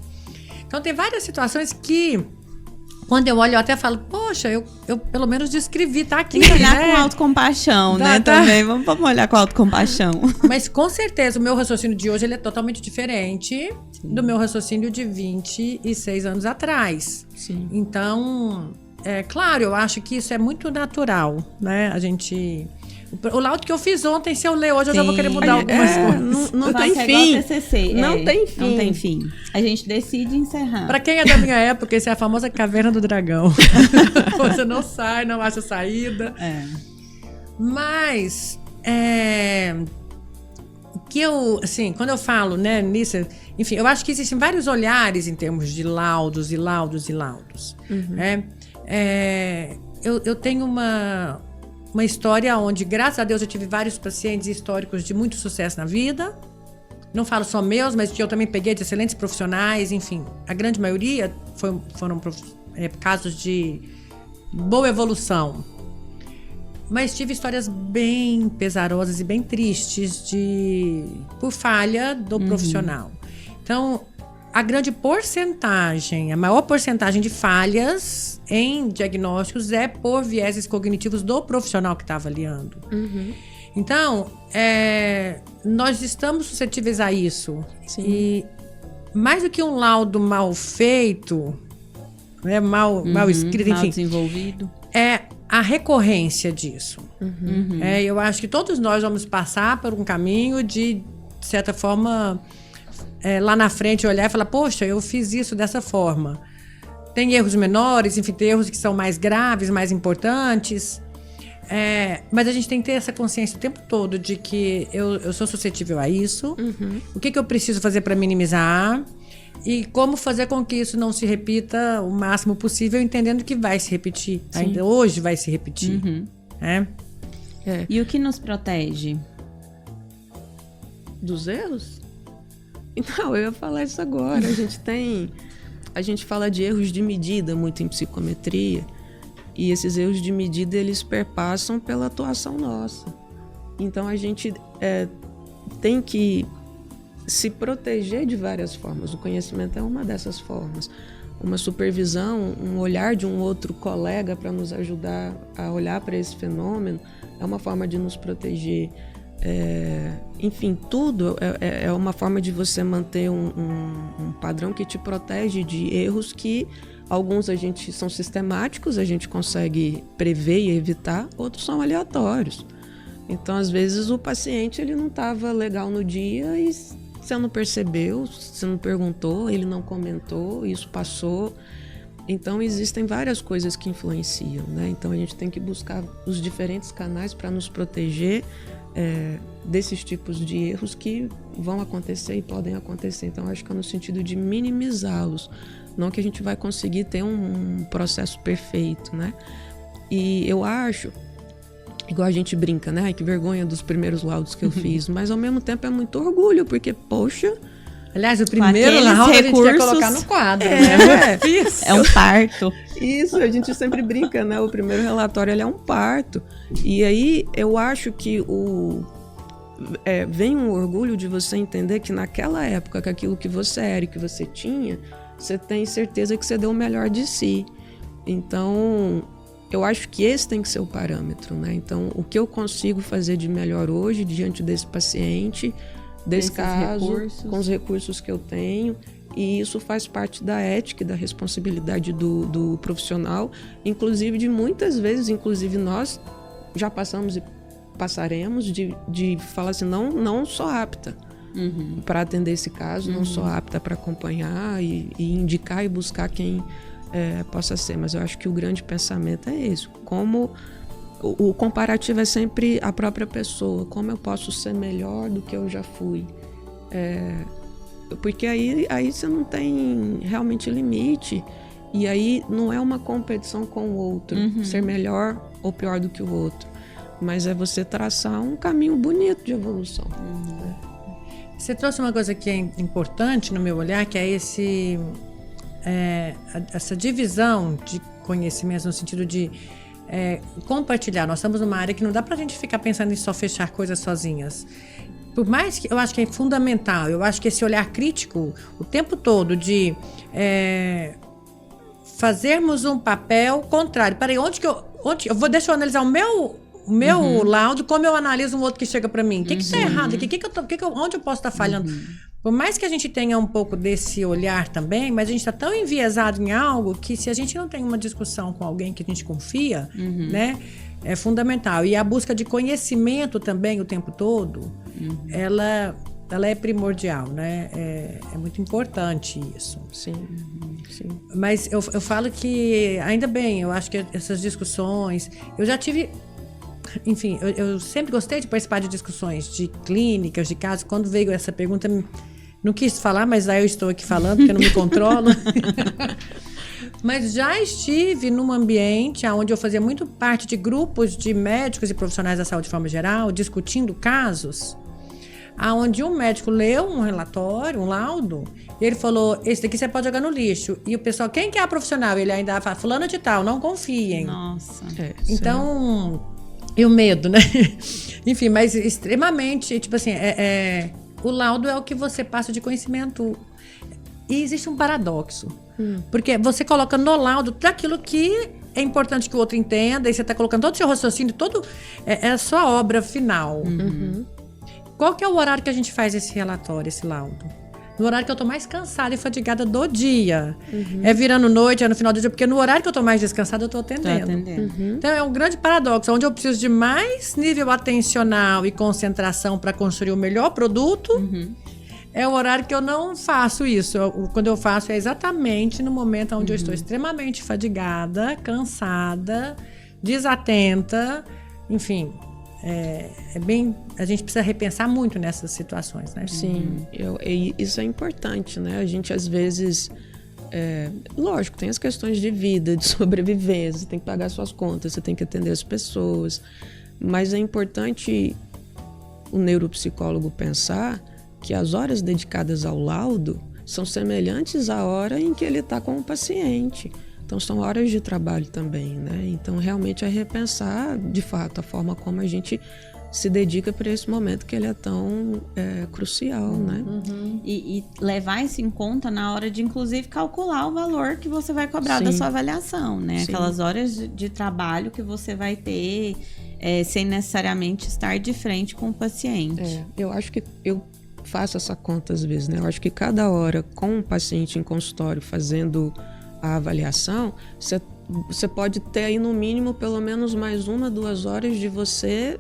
Então, tem várias situações que, quando eu olho, eu até falo, poxa, eu pelo menos descrevi, tá aqui. Tem que olhar com autocompaixão, né? Também, vamos olhar com autocompaixão. Mas, com certeza, o meu raciocínio de hoje ele é totalmente diferente do meu raciocínio de 26 anos atrás. Sim. Então... claro, eu acho que isso é muito natural, né? A gente... O laudo que eu fiz ontem, se eu ler hoje, eu já vou querer mudar algumas coisas. Não tem fim. TCC, não tem fim. A gente decide encerrar. Pra quem é da minha época, essa é a famosa caverna do dragão. Você não sai, não acha saída. Mas... que eu, assim, quando eu falo, né, nisso... Enfim, eu acho que existem vários olhares em termos de laudos e laudos e laudos. Uhum. Eu tenho uma história onde, graças a Deus, eu tive vários pacientes históricos de muito sucesso na vida. Não falo só meus, mas que eu também peguei de excelentes profissionais, enfim. A grande maioria foram casos de boa evolução. Mas tive histórias bem pesarosas e bem tristes por falha do profissional. Então, a grande porcentagem, a maior porcentagem de falhas em diagnósticos é por vieses cognitivos do profissional que está avaliando. Uhum. Então, nós estamos suscetíveis a isso. Sim. E mais do que um laudo mal feito, né, mal escrito, enfim. Mal desenvolvido. a recorrência disso. Eu acho que todos nós vamos passar por um caminho de certa forma, lá na frente olhar e falar, poxa, eu fiz isso dessa forma. Tem erros menores, enfim, tem erros que são mais graves, mais importantes. Mas a gente tem que ter essa consciência o tempo todo de que eu sou suscetível a isso. O que eu preciso fazer para minimizar e como fazer com que isso não se repita o máximo possível, entendendo que vai se repetir. Sim. Ainda hoje vai se repetir. E o que nos protege? Dos erros? Então, eu ia falar isso agora. A gente fala de erros de medida muito em psicometria, e esses erros de medida, eles perpassam pela atuação nossa. Então, a gente tem que se proteger de várias formas. O conhecimento é uma dessas formas. Uma supervisão, um olhar de um outro colega para nos ajudar a olhar para esse fenômeno é uma forma de nos proteger. Enfim, tudo é uma forma de você manter um padrão que te protege de erros que alguns são sistemáticos, a gente consegue prever e evitar, outros são aleatórios. Então, às vezes, o paciente ele não estava legal no dia e você não percebeu, você não perguntou, ele não comentou, isso passou. Então, existem várias coisas que influenciam, né? Então, a gente tem que buscar os diferentes canais para nos proteger desses tipos de erros que vão acontecer e podem acontecer. Então, acho que é no sentido de minimizá-los, não que a gente vai conseguir ter um processo perfeito, né? E eu acho, igual a gente brinca, né? Ai, que vergonha dos primeiros laudos que eu fiz, mas ao mesmo tempo é muito orgulho, porque, poxa... Aliás, o primeiro laudo a gente quer colocar no quadro, né? É um parto. Isso, a gente sempre brinca, né? O primeiro relatório ele é um parto. E aí eu acho que vem um orgulho de você entender que naquela época, que aquilo que você era e que você tinha, você tem certeza que você deu o melhor de si. Então, eu acho que esse tem que ser o parâmetro, né? Então, o que eu consigo fazer de melhor hoje diante desse paciente, desse caso, com os recursos que eu tenho, e isso faz parte da ética e da responsabilidade do profissional, inclusive de muitas vezes, inclusive nós já passamos e passaremos de falar assim, não sou apta para atender esse caso, não sou apta para acompanhar e indicar e buscar quem possa ser, mas eu acho que o grande pensamento é esse, como o comparativo é sempre a própria pessoa, como eu posso ser melhor do que eu já fui, porque aí você não tem realmente limite, e aí não é uma competição com o outro, ser melhor ou pior do que o outro, mas é você traçar um caminho bonito de evolução. Você trouxe uma coisa que é importante no meu olhar, que é essa divisão de conhecimentos no sentido de compartilhar. Nós estamos numa área que não dá pra gente ficar pensando em só fechar coisas sozinhas. Por mais que eu acho que é fundamental, eu acho que esse olhar crítico o tempo todo de fazermos um papel contrário. Peraí, deixa eu analisar o meu laudo, como eu analiso um outro que chega para mim. O que está errado aqui? Onde eu posso estar falhando? Por mais que a gente tenha um pouco desse olhar também, mas a gente está tão enviesado em algo que se a gente não tem uma discussão com alguém que a gente confia, né, é fundamental. E a busca de conhecimento também o tempo todo, ela é primordial, né? É muito importante isso. Sim. Mas eu falo que, ainda bem, eu acho que essas discussões... Eu já tive... Enfim, eu sempre gostei de participar de discussões de clínicas, de casos. Quando veio essa pergunta, não quis falar, mas aí eu estou aqui falando, porque eu não me controlo. Mas já estive num ambiente onde eu fazia muito parte de grupos de médicos e profissionais da saúde de forma geral, discutindo casos, onde um médico leu um relatório, um laudo, e ele falou, esse daqui você pode jogar no lixo. E o pessoal, quem que é a profissional? Ele ainda fala, fulano de tal, não confiem. Nossa. Então... E o medo, né? Enfim, mas extremamente, tipo assim, o laudo é o que você passa de conhecimento. E existe um paradoxo. Porque você coloca no laudo tudo aquilo que é importante que o outro entenda, e você está colocando todo o seu raciocínio, é a sua obra final. Qual que é o horário que a gente faz esse relatório, esse laudo? no horário que eu tô mais cansada e fadigada do dia. É virando noite, é no final do dia, porque no horário que eu tô mais descansada, eu tô atendendo. Então, é um grande paradoxo, onde eu preciso de mais nível atencional e concentração para construir o melhor produto. É o horário que eu não faço isso. Quando eu faço, é exatamente no momento onde eu estou extremamente fadigada, cansada, desatenta, enfim... a gente precisa repensar muito nessas situações, né? Sim, isso é importante, né? A gente às vezes, lógico, tem as questões de vida, de sobrevivência, você tem que pagar suas contas, você tem que atender as pessoas, mas é importante o neuropsicólogo pensar que as horas dedicadas ao laudo são semelhantes à hora em que ele está com o paciente. Então, são horas de trabalho também, né? Então, realmente é repensar, de fato, a forma como a gente se dedica para esse momento que ele é tão crucial, né? E levar isso em conta na hora de, inclusive, calcular o valor que você vai cobrar da sua avaliação, né? Sim. Aquelas horas de trabalho que você vai ter sem necessariamente estar de frente com o paciente. Eu acho que eu faço essa conta às vezes, né? Eu acho que cada hora com um paciente em consultório fazendo a avaliação, você pode ter aí no mínimo pelo menos mais 1, 2 horas de você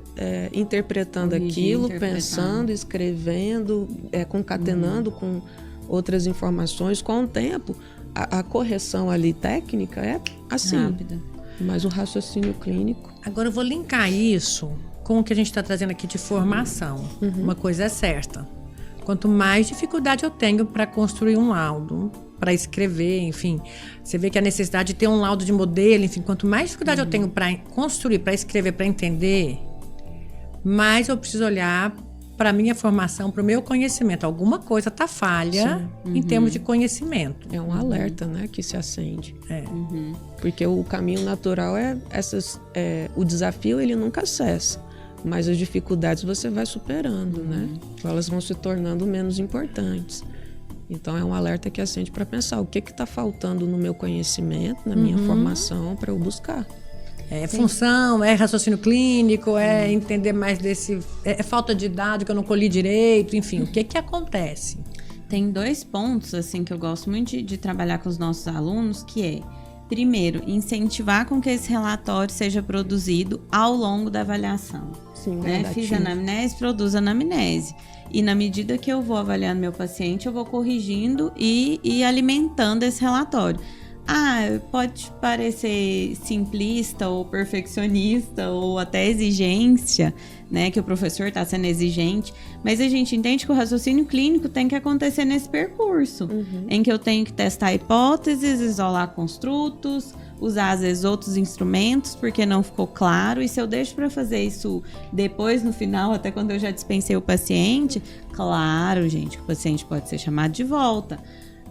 interpretando aquilo, pensando, escrevendo, concatenando com outras informações. Com o tempo, a correção ali técnica é assim, rápida. Mas o raciocínio clínico... Agora eu vou linkar isso com o que a gente está trazendo aqui de formação. Uma coisa é certa. Quanto mais dificuldade eu tenho para construir um laudo, para escrever, enfim, você vê que a necessidade de ter um laudo de modelo, enfim, quanto mais dificuldade eu tenho para construir, para escrever, para entender, mais eu preciso olhar para a minha formação, para o meu conhecimento. Alguma coisa está falha em termos de conhecimento. É um alerta, né, que se acende. Porque o caminho natural o desafio ele nunca cessa. Mas as dificuldades você vai superando, né? Elas vão se tornando menos importantes. Então, é um alerta que acende para pensar o que está faltando no meu conhecimento, na minha formação, para eu buscar. É função, é raciocínio clínico, é entender mais desse... É falta de dado que eu não colhi direito, enfim, o que acontece? Tem 2 pontos, assim, que eu gosto muito de trabalhar com os nossos alunos, que é... Primeiro, incentivar com que esse relatório seja produzido ao longo da avaliação. Sim, né? Fiz a anamnese, produz a anamnese. E na medida que eu vou avaliando meu paciente, eu vou corrigindo e alimentando esse relatório. Pode parecer simplista ou perfeccionista ou até exigência, né? Que o professor está sendo exigente, mas a gente entende que o raciocínio clínico tem que acontecer nesse percurso, em que eu tenho que testar hipóteses, isolar construtos, usar às vezes outros instrumentos porque não ficou claro, e se eu deixo para fazer isso depois, no final, até quando eu já dispensei o paciente, claro, gente, que o paciente pode ser chamado de volta.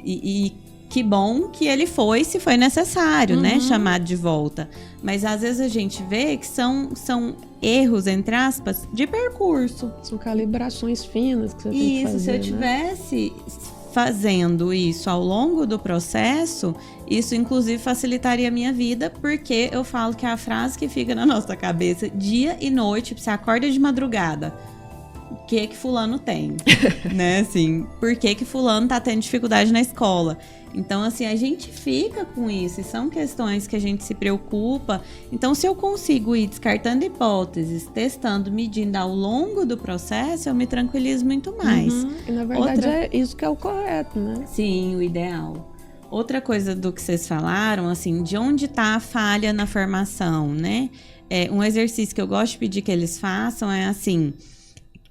E que bom que ele foi, se foi necessário, né, chamado de volta. Mas às vezes a gente vê que são erros, entre aspas, de percurso. São calibrações finas que você tem que fazer. Isso, se eu tivesse fazendo isso ao longo do processo, isso inclusive facilitaria a minha vida, porque eu falo que é a frase que fica na nossa cabeça dia e noite, você acorda de madrugada. O que fulano tem, né, assim, por que fulano tá tendo dificuldade na escola? Então, assim, a gente fica com isso, e são questões que a gente se preocupa. Então, se eu consigo ir descartando hipóteses, testando, medindo ao longo do processo, eu me tranquilizo muito mais. E, na verdade, é isso que é o correto, né? Sim, o ideal. Outra coisa do que vocês falaram, assim, de onde tá a falha na formação, né? Um exercício que eu gosto de pedir que eles façam é assim...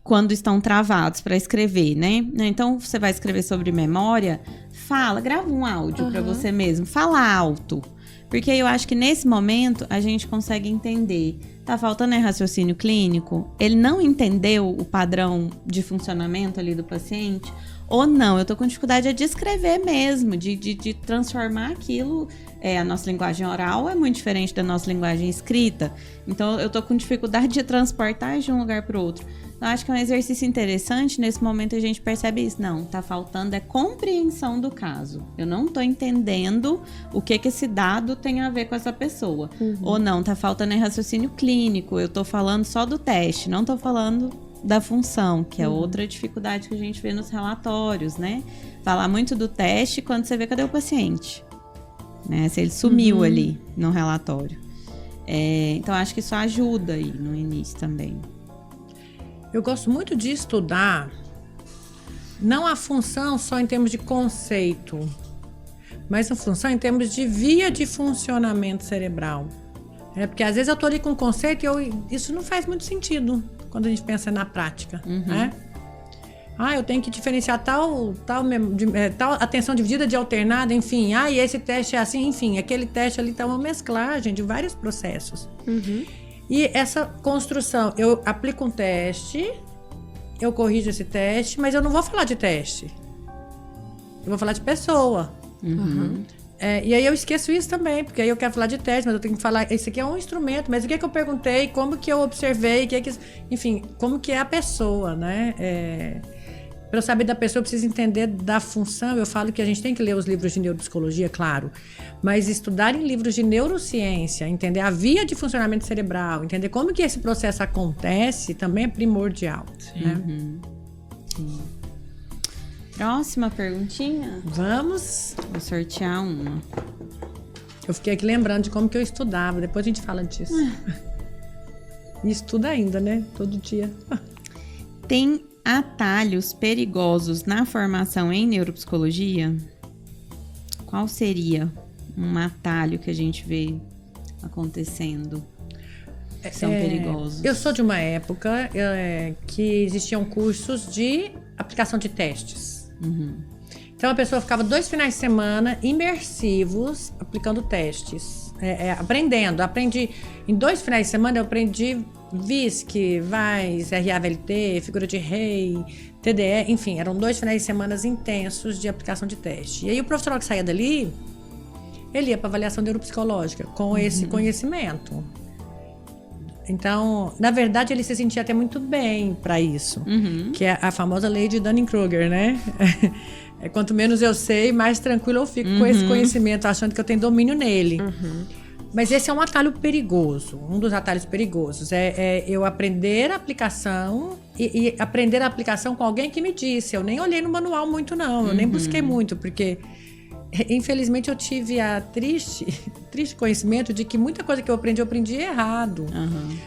quando estão travados para escrever, né? Então, você vai escrever sobre memória, grava um áudio para você mesmo, fala alto. Porque eu acho que nesse momento a gente consegue entender. Tá faltando raciocínio clínico? Ele não entendeu o padrão de funcionamento ali do paciente? Ou não, eu tô com dificuldade de escrever mesmo, de transformar aquilo. A nossa linguagem oral é muito diferente da nossa linguagem escrita. Então, eu tô com dificuldade de transportar de um lugar para o outro. Eu acho que é um exercício interessante. Nesse momento a gente percebe isso. Não, tá faltando compreensão do caso. Eu não tô entendendo o que esse dado tem a ver com essa pessoa. Ou não, tá faltando raciocínio clínico. Eu tô falando só do teste, não tô falando da função, que é outra dificuldade que a gente vê nos relatórios, né? Falar muito do teste quando você vê cadê o paciente, né? Se ele sumiu ali no relatório. Então, acho que isso ajuda aí no início também. Eu gosto muito de estudar, não a função só em termos de conceito, mas a função em termos de via de funcionamento cerebral. Porque às vezes eu estou ali com um conceito e isso não faz muito sentido quando a gente pensa na prática, né? Eu tenho que diferenciar tal atenção dividida de alternada, enfim. E esse teste é assim, enfim. Aquele teste ali está uma mesclagem de vários processos. E essa construção, eu aplico um teste, eu corrijo esse teste, mas eu não vou falar de teste. Eu vou falar de pessoa. E aí eu esqueço isso também, porque aí eu quero falar de teste, mas eu tenho que falar, esse aqui é um instrumento, mas o que é que eu perguntei, como que eu observei, enfim, como que é a pessoa, né? Para eu saber da pessoa, eu preciso entender da função. Eu falo que a gente tem que ler os livros de neuropsicologia, claro, mas estudar em livros de neurociência, entender a via de funcionamento cerebral, entender como que esse processo acontece, também é primordial. Né? Sim. Próxima perguntinha? Vamos. Vou sortear uma. Eu fiquei aqui lembrando de como que eu estudava, depois a gente fala disso. E estuda ainda, né? Todo dia. Tem atalhos perigosos na formação em neuropsicologia? Qual seria um atalho que a gente vê acontecendo que são perigosos? Eu sou de uma época que existiam cursos de aplicação de testes. Então a pessoa ficava 2 finais de semana imersivos aplicando testes, aprendendo. Aprendi em 2 finais de semana, eu aprendi VISC, VAIS, RAVLT, figura de Rey, TDE, enfim, eram 2 finais de semana intensos de aplicação de teste. E aí o profissional que saía dali, ele ia para avaliação neuropsicológica com esse conhecimento. Então, na verdade, ele se sentia até muito bem para isso, que é a famosa lei de Dunning-Kruger, né? Quanto menos eu sei, mais tranquilo eu fico com esse conhecimento, achando que eu tenho domínio nele. Mas esse é um atalho perigoso, um dos atalhos perigosos. É eu aprender a aplicação e aprender a aplicação com alguém que me disse. Eu nem olhei no manual muito, não. Eu nem busquei muito, porque infelizmente eu tive a triste conhecimento de que muita coisa que eu aprendi errado.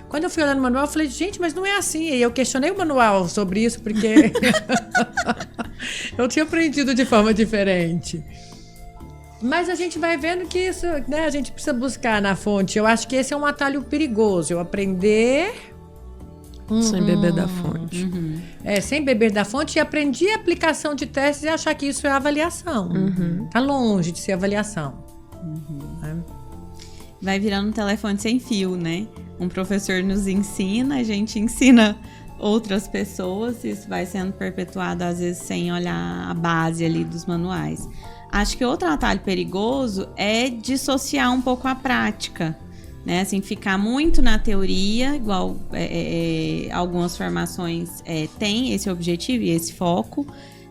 Quando eu fui olhar no manual, eu falei, gente, mas não é assim. E eu questionei o manual sobre isso, porque eu tinha aprendido de forma diferente. Mas a gente vai vendo que isso, né, a gente precisa buscar na fonte. Eu acho que esse é um atalho perigoso. Eu aprender... Sem beber da fonte. Sem beber da fonte. E aprendi a aplicação de testes e achar que isso é avaliação. Tá longe de ser avaliação. Vai virando um telefone sem fio, né? Um professor nos ensina, a gente ensina outras pessoas. Isso vai sendo perpetuado, às vezes, sem olhar a base ali dos manuais. Acho que outro atalho perigoso é dissociar um pouco a prática, né? Assim, ficar muito na teoria, igual algumas formações têm esse objetivo e esse foco,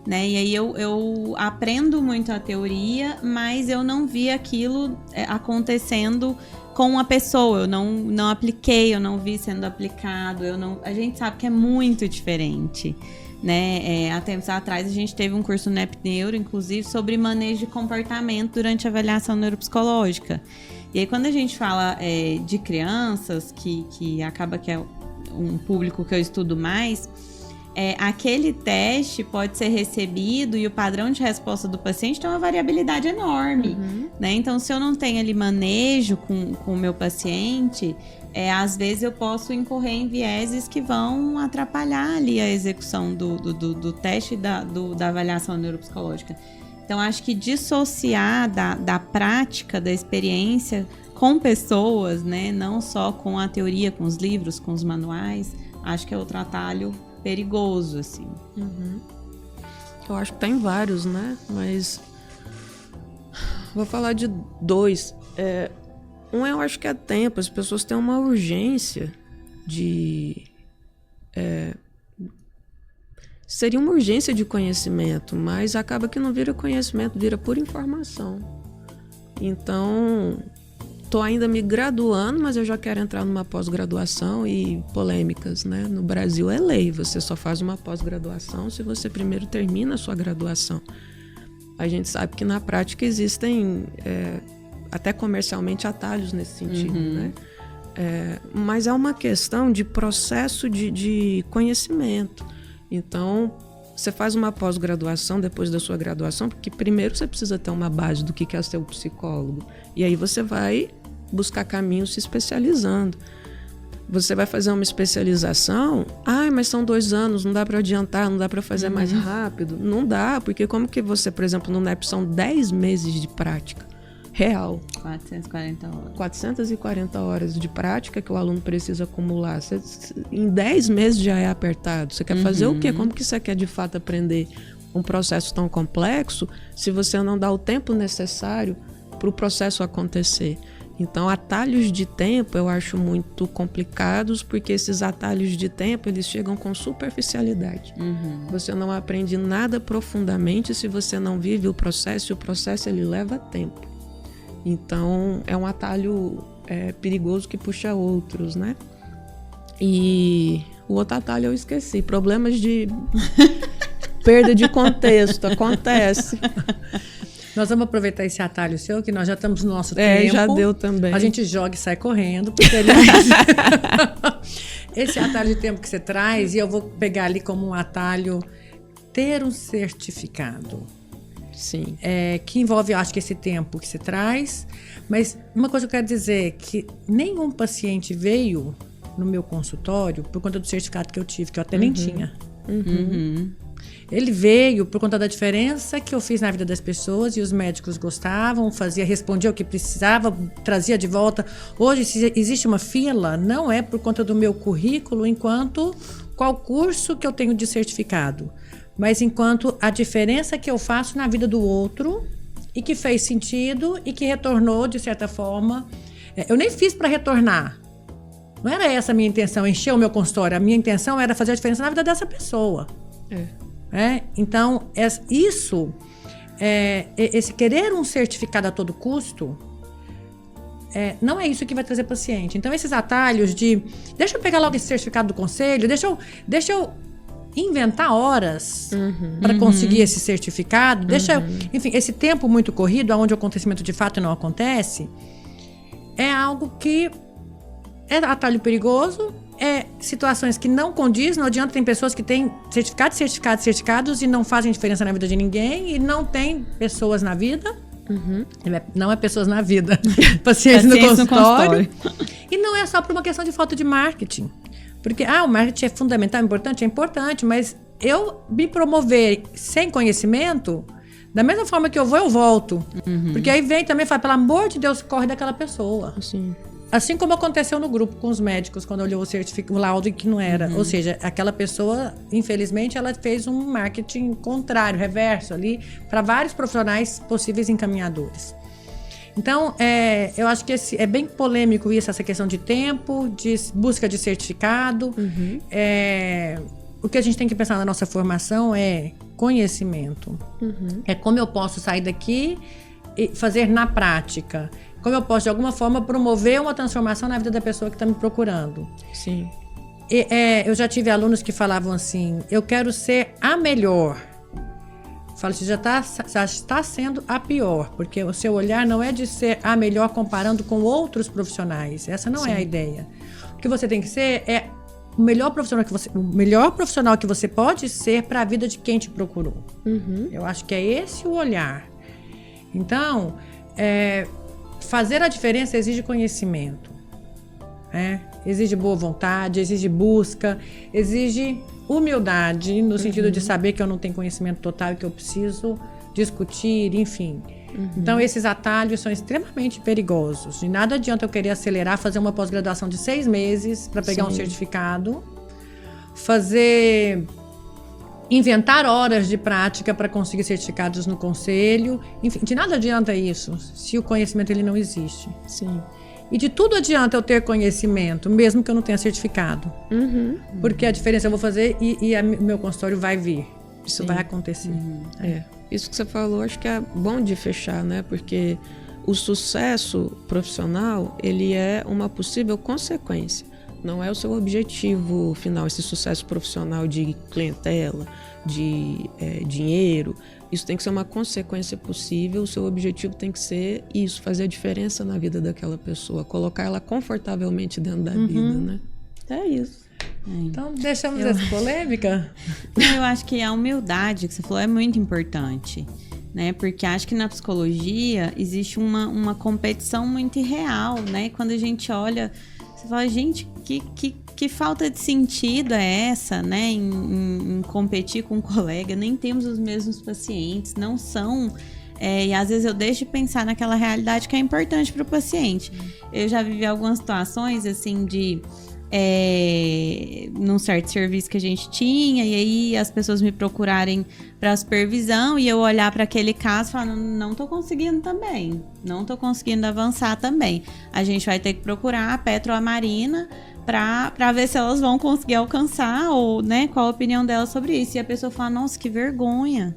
né? E aí eu aprendo muito a teoria, mas eu não vi aquilo acontecendo com a pessoa, eu não apliquei, eu não vi sendo aplicado, a gente sabe que é muito diferente. Né? Há tempos atrás a gente teve um curso no NepNeuro, inclusive, sobre manejo de comportamento durante a avaliação neuropsicológica. E aí quando a gente fala de crianças, que acaba que é um público que eu estudo mais, aquele teste pode ser recebido e o padrão de resposta do paciente tem uma variabilidade enorme. Né? Então, se eu não tenho ali manejo com o meu paciente... às vezes eu posso incorrer em vieses que vão atrapalhar ali a execução do teste da avaliação neuropsicológica. Então, acho que dissociar da prática, da experiência com pessoas, né? Não só com a teoria, com os livros, com os manuais, acho que é outro atalho perigoso, assim. Eu acho que tem vários, né? Mas vou falar de 2. Eu acho que é tempo, as pessoas têm uma urgência de... seria uma urgência de conhecimento, mas acaba que não vira conhecimento, vira pura informação. Então, estou ainda me graduando, mas eu já quero entrar numa pós-graduação e polêmicas, né? No Brasil é lei, você só faz uma pós-graduação se você primeiro termina a sua graduação. A gente sabe que na prática existem até comercialmente atalhos nesse sentido, né? Mas é uma questão de processo de conhecimento. Então, você faz uma pós-graduação depois da sua graduação, porque primeiro você precisa ter uma base do que é ser o psicólogo. E aí você vai buscar caminhos se especializando. Você vai fazer uma especialização, mas são 2 anos, não dá para adiantar, não dá para fazer mais rápido. Não dá, porque como que você, por exemplo, no NEP são 10 meses de prática real. 440 horas. 440 horas de prática que o aluno precisa acumular. Em 10 meses já é apertado. Você quer fazer o quê? Como que você quer de fato aprender um processo tão complexo se você não dá o tempo necessário para o processo acontecer? Então, atalhos de tempo eu acho muito complicados, porque esses atalhos de tempo eles chegam com superficialidade. Você não aprende nada profundamente se você não vive o processo, e o processo ele leva tempo. Então, é um atalho perigoso que puxa outros, né? E o outro atalho eu esqueci. Problemas de perda de contexto. Acontece. Nós vamos aproveitar esse atalho seu, que nós já estamos no nosso tempo. Já deu também. A gente joga e sai correndo. Porque esse atalho de tempo que você traz, e eu vou pegar ali como um atalho, ter um certificado. Sim. Que envolve, eu acho que esse tempo que você traz. Mas uma coisa que eu quero dizer, que nenhum paciente veio no meu consultório por conta do certificado que eu tive, que eu até nem tinha. Ele veio por conta da diferença que eu fiz na vida das pessoas, e os médicos gostavam, respondia o que precisava, trazia de volta. Hoje, se existe uma fila, não é por conta do meu currículo, enquanto qual curso que eu tenho de certificado, mas enquanto a diferença que eu faço na vida do outro, e que fez sentido, e que retornou de certa forma. Eu nem fiz para retornar. Não era essa a minha intenção, encher o meu consultório. A minha intenção era fazer a diferença na vida dessa pessoa. Então, esse querer um certificado a todo custo, não é isso que vai trazer paciente. Então, esses atalhos de, deixa eu pegar logo esse certificado do conselho, deixa eu inventar horas para conseguir esse certificado, enfim, esse tempo muito corrido, onde o acontecimento de fato não acontece, é algo que é atalho perigoso, situações que não condiz. Não adianta, tem pessoas que têm certificados e não fazem diferença na vida de ninguém, e não tem pessoas na vida, não é pessoas na vida, pacientes no consultório. E não é só por uma questão de falta de marketing. Porque, o marketing é fundamental, é importante, mas eu me promover sem conhecimento, da mesma forma que eu volto. Porque aí vem também e fala, pelo amor de Deus, corre daquela pessoa. Sim. Assim como aconteceu no grupo com os médicos, quando olhou o laudo que não era. Ou seja, aquela pessoa, infelizmente, ela fez um marketing contrário, reverso ali, para vários profissionais possíveis encaminhadores. Então, eu acho que é bem polêmico essa questão de tempo, de busca de certificado. O que a gente tem que pensar na nossa formação é conhecimento. É como eu posso sair daqui e fazer na prática. Como eu posso, de alguma forma, promover uma transformação na vida da pessoa que está me procurando. Sim. Eu já tive alunos que falavam assim, eu quero ser a melhor. Falo, você já está sendo a pior, porque o seu olhar não é de ser a melhor comparando com outros profissionais. Essa não é a ideia. O que você tem que ser é o melhor profissional que você pode ser para a vida de quem te procurou. Eu acho que é esse o olhar. Então, fazer a diferença exige conhecimento. Exige boa vontade, exige busca, exige humildade, no sentido de saber que eu não tenho conhecimento total e que eu preciso discutir, enfim. Então, esses atalhos são extremamente perigosos. De nada adianta eu querer acelerar, fazer uma pós-graduação de 6 meses para pegar um certificado, inventar horas de prática para conseguir certificados no conselho. Enfim, de nada adianta isso, se o conhecimento ele não existe. Sim. E de tudo adianta eu ter conhecimento, mesmo que eu não tenha certificado. Porque a diferença eu vou fazer e meu consultório vai vir. Isso vai acontecer. Isso que você falou, acho que é bom de fechar, né? Porque o sucesso profissional, ele é uma possível consequência. Não é o seu objetivo final, esse sucesso profissional de clientela, de dinheiro. Isso tem que ser uma consequência possível. O seu objetivo tem que ser isso, fazer a diferença na vida daquela pessoa, colocar ela confortavelmente dentro da vida, né? É isso. Então, deixamos essa polêmica? Eu acho que a humildade que você falou é muito importante, né? Porque acho que na psicologia existe uma competição muito irreal, né? Quando a gente olha, você fala, gente, que falta de sentido é essa, né? Em competir com um colega, nem temos os mesmos pacientes, não são... e às vezes eu deixo de pensar naquela realidade que é importante para o paciente. Eu já vivi algumas situações, assim, num certo serviço que a gente tinha, e aí as pessoas me procurarem para supervisão e eu olhar para aquele caso e falar, não tô conseguindo também, não tô conseguindo avançar também. A gente vai ter que procurar a Petro ou a Marina para ver se elas vão conseguir alcançar, ou, né, qual a opinião delas sobre isso. E a pessoa fala, nossa, que vergonha,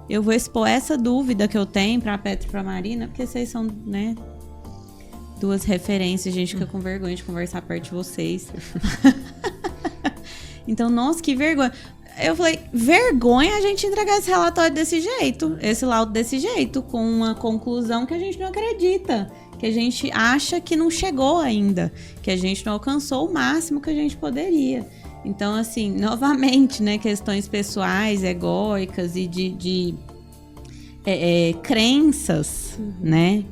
eu vou expor essa dúvida que eu tenho para a Petro e para a Marina, porque vocês são, né, duas referências, a gente fica com vergonha de conversar perto de vocês. Então, nossa, que vergonha. Eu falei, vergonha a gente entregar esse relatório desse jeito, esse laudo desse jeito, com uma conclusão que a gente não acredita, que a gente acha que não chegou ainda, que a gente não alcançou o máximo que a gente poderia. Então, assim, novamente, né, questões pessoais, egóicas e de crenças, né,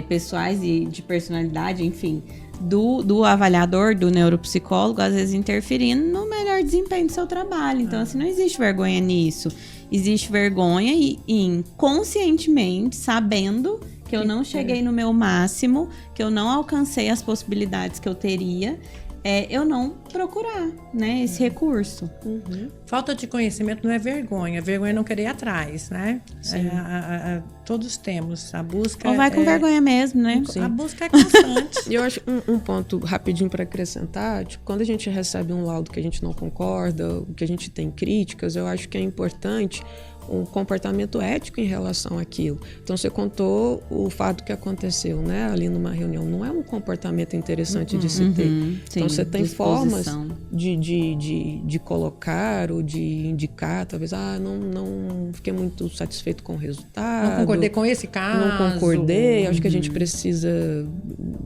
pessoais e de personalidade, enfim, do avaliador, do neuropsicólogo, às vezes interferindo no melhor desempenho do seu trabalho. Então, assim, não existe vergonha nisso. Existe vergonha em conscientemente, sabendo que eu não cheguei no meu máximo, que eu não alcancei as possibilidades que eu teria, eu não procurar, né, esse recurso. Falta de conhecimento não é vergonha. Vergonha é não querer ir atrás, né? Todos temos. A busca ou vai com vergonha mesmo, né? Sim. A busca é constante. E eu acho um ponto rapidinho para acrescentar, tipo, quando a gente recebe um laudo que a gente não concorda, que a gente tem críticas, eu acho que é importante um comportamento ético em relação àquilo. Então, você contou o fato que aconteceu, né, ali numa reunião. Não é um comportamento interessante de se ter. Então, você tem formas de colocar ou de indicar, talvez, não fiquei muito satisfeito com o resultado. Não concordei com esse caso. Não concordei, acho que a gente precisa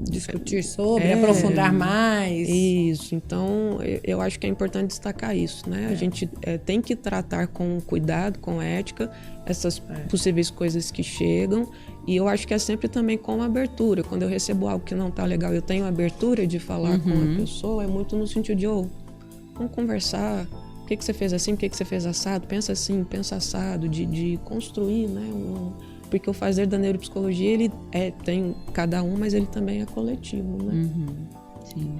discutir sobre, aprofundar mais. Isso, então eu acho que é importante destacar isso, né? A gente tem que tratar com cuidado, com ética, essas possíveis coisas que chegam, e eu acho que é sempre também com abertura. Quando eu recebo algo que não tá legal, eu tenho abertura de falar com a pessoa, é muito no sentido de, vamos conversar, por que você fez assim, por que você fez assado, pensa assim, pensa assado, de construir, né, porque o fazer da neuropsicologia, ele tem cada um, mas ele também é coletivo, né? Sim.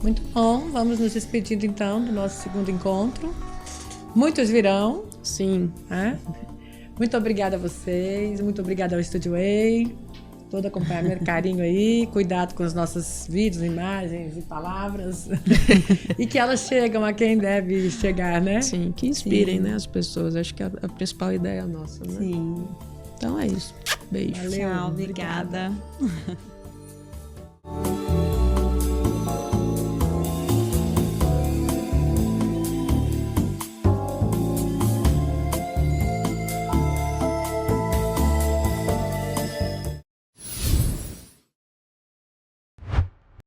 Muito bom, vamos nos despedindo então do nosso segundo encontro. Muitos virão. Sim. Muito obrigada a vocês, muito obrigada ao Estúdio Way, todo acompanhamento, carinho aí, cuidado com os nossos vídeos, imagens e palavras, e que elas chegam a quem deve chegar, né? Sim, que inspirem, né, as pessoas, acho que a principal ideia é nossa, né? Sim. Então é isso, beijo. Valeu, tchau, obrigada.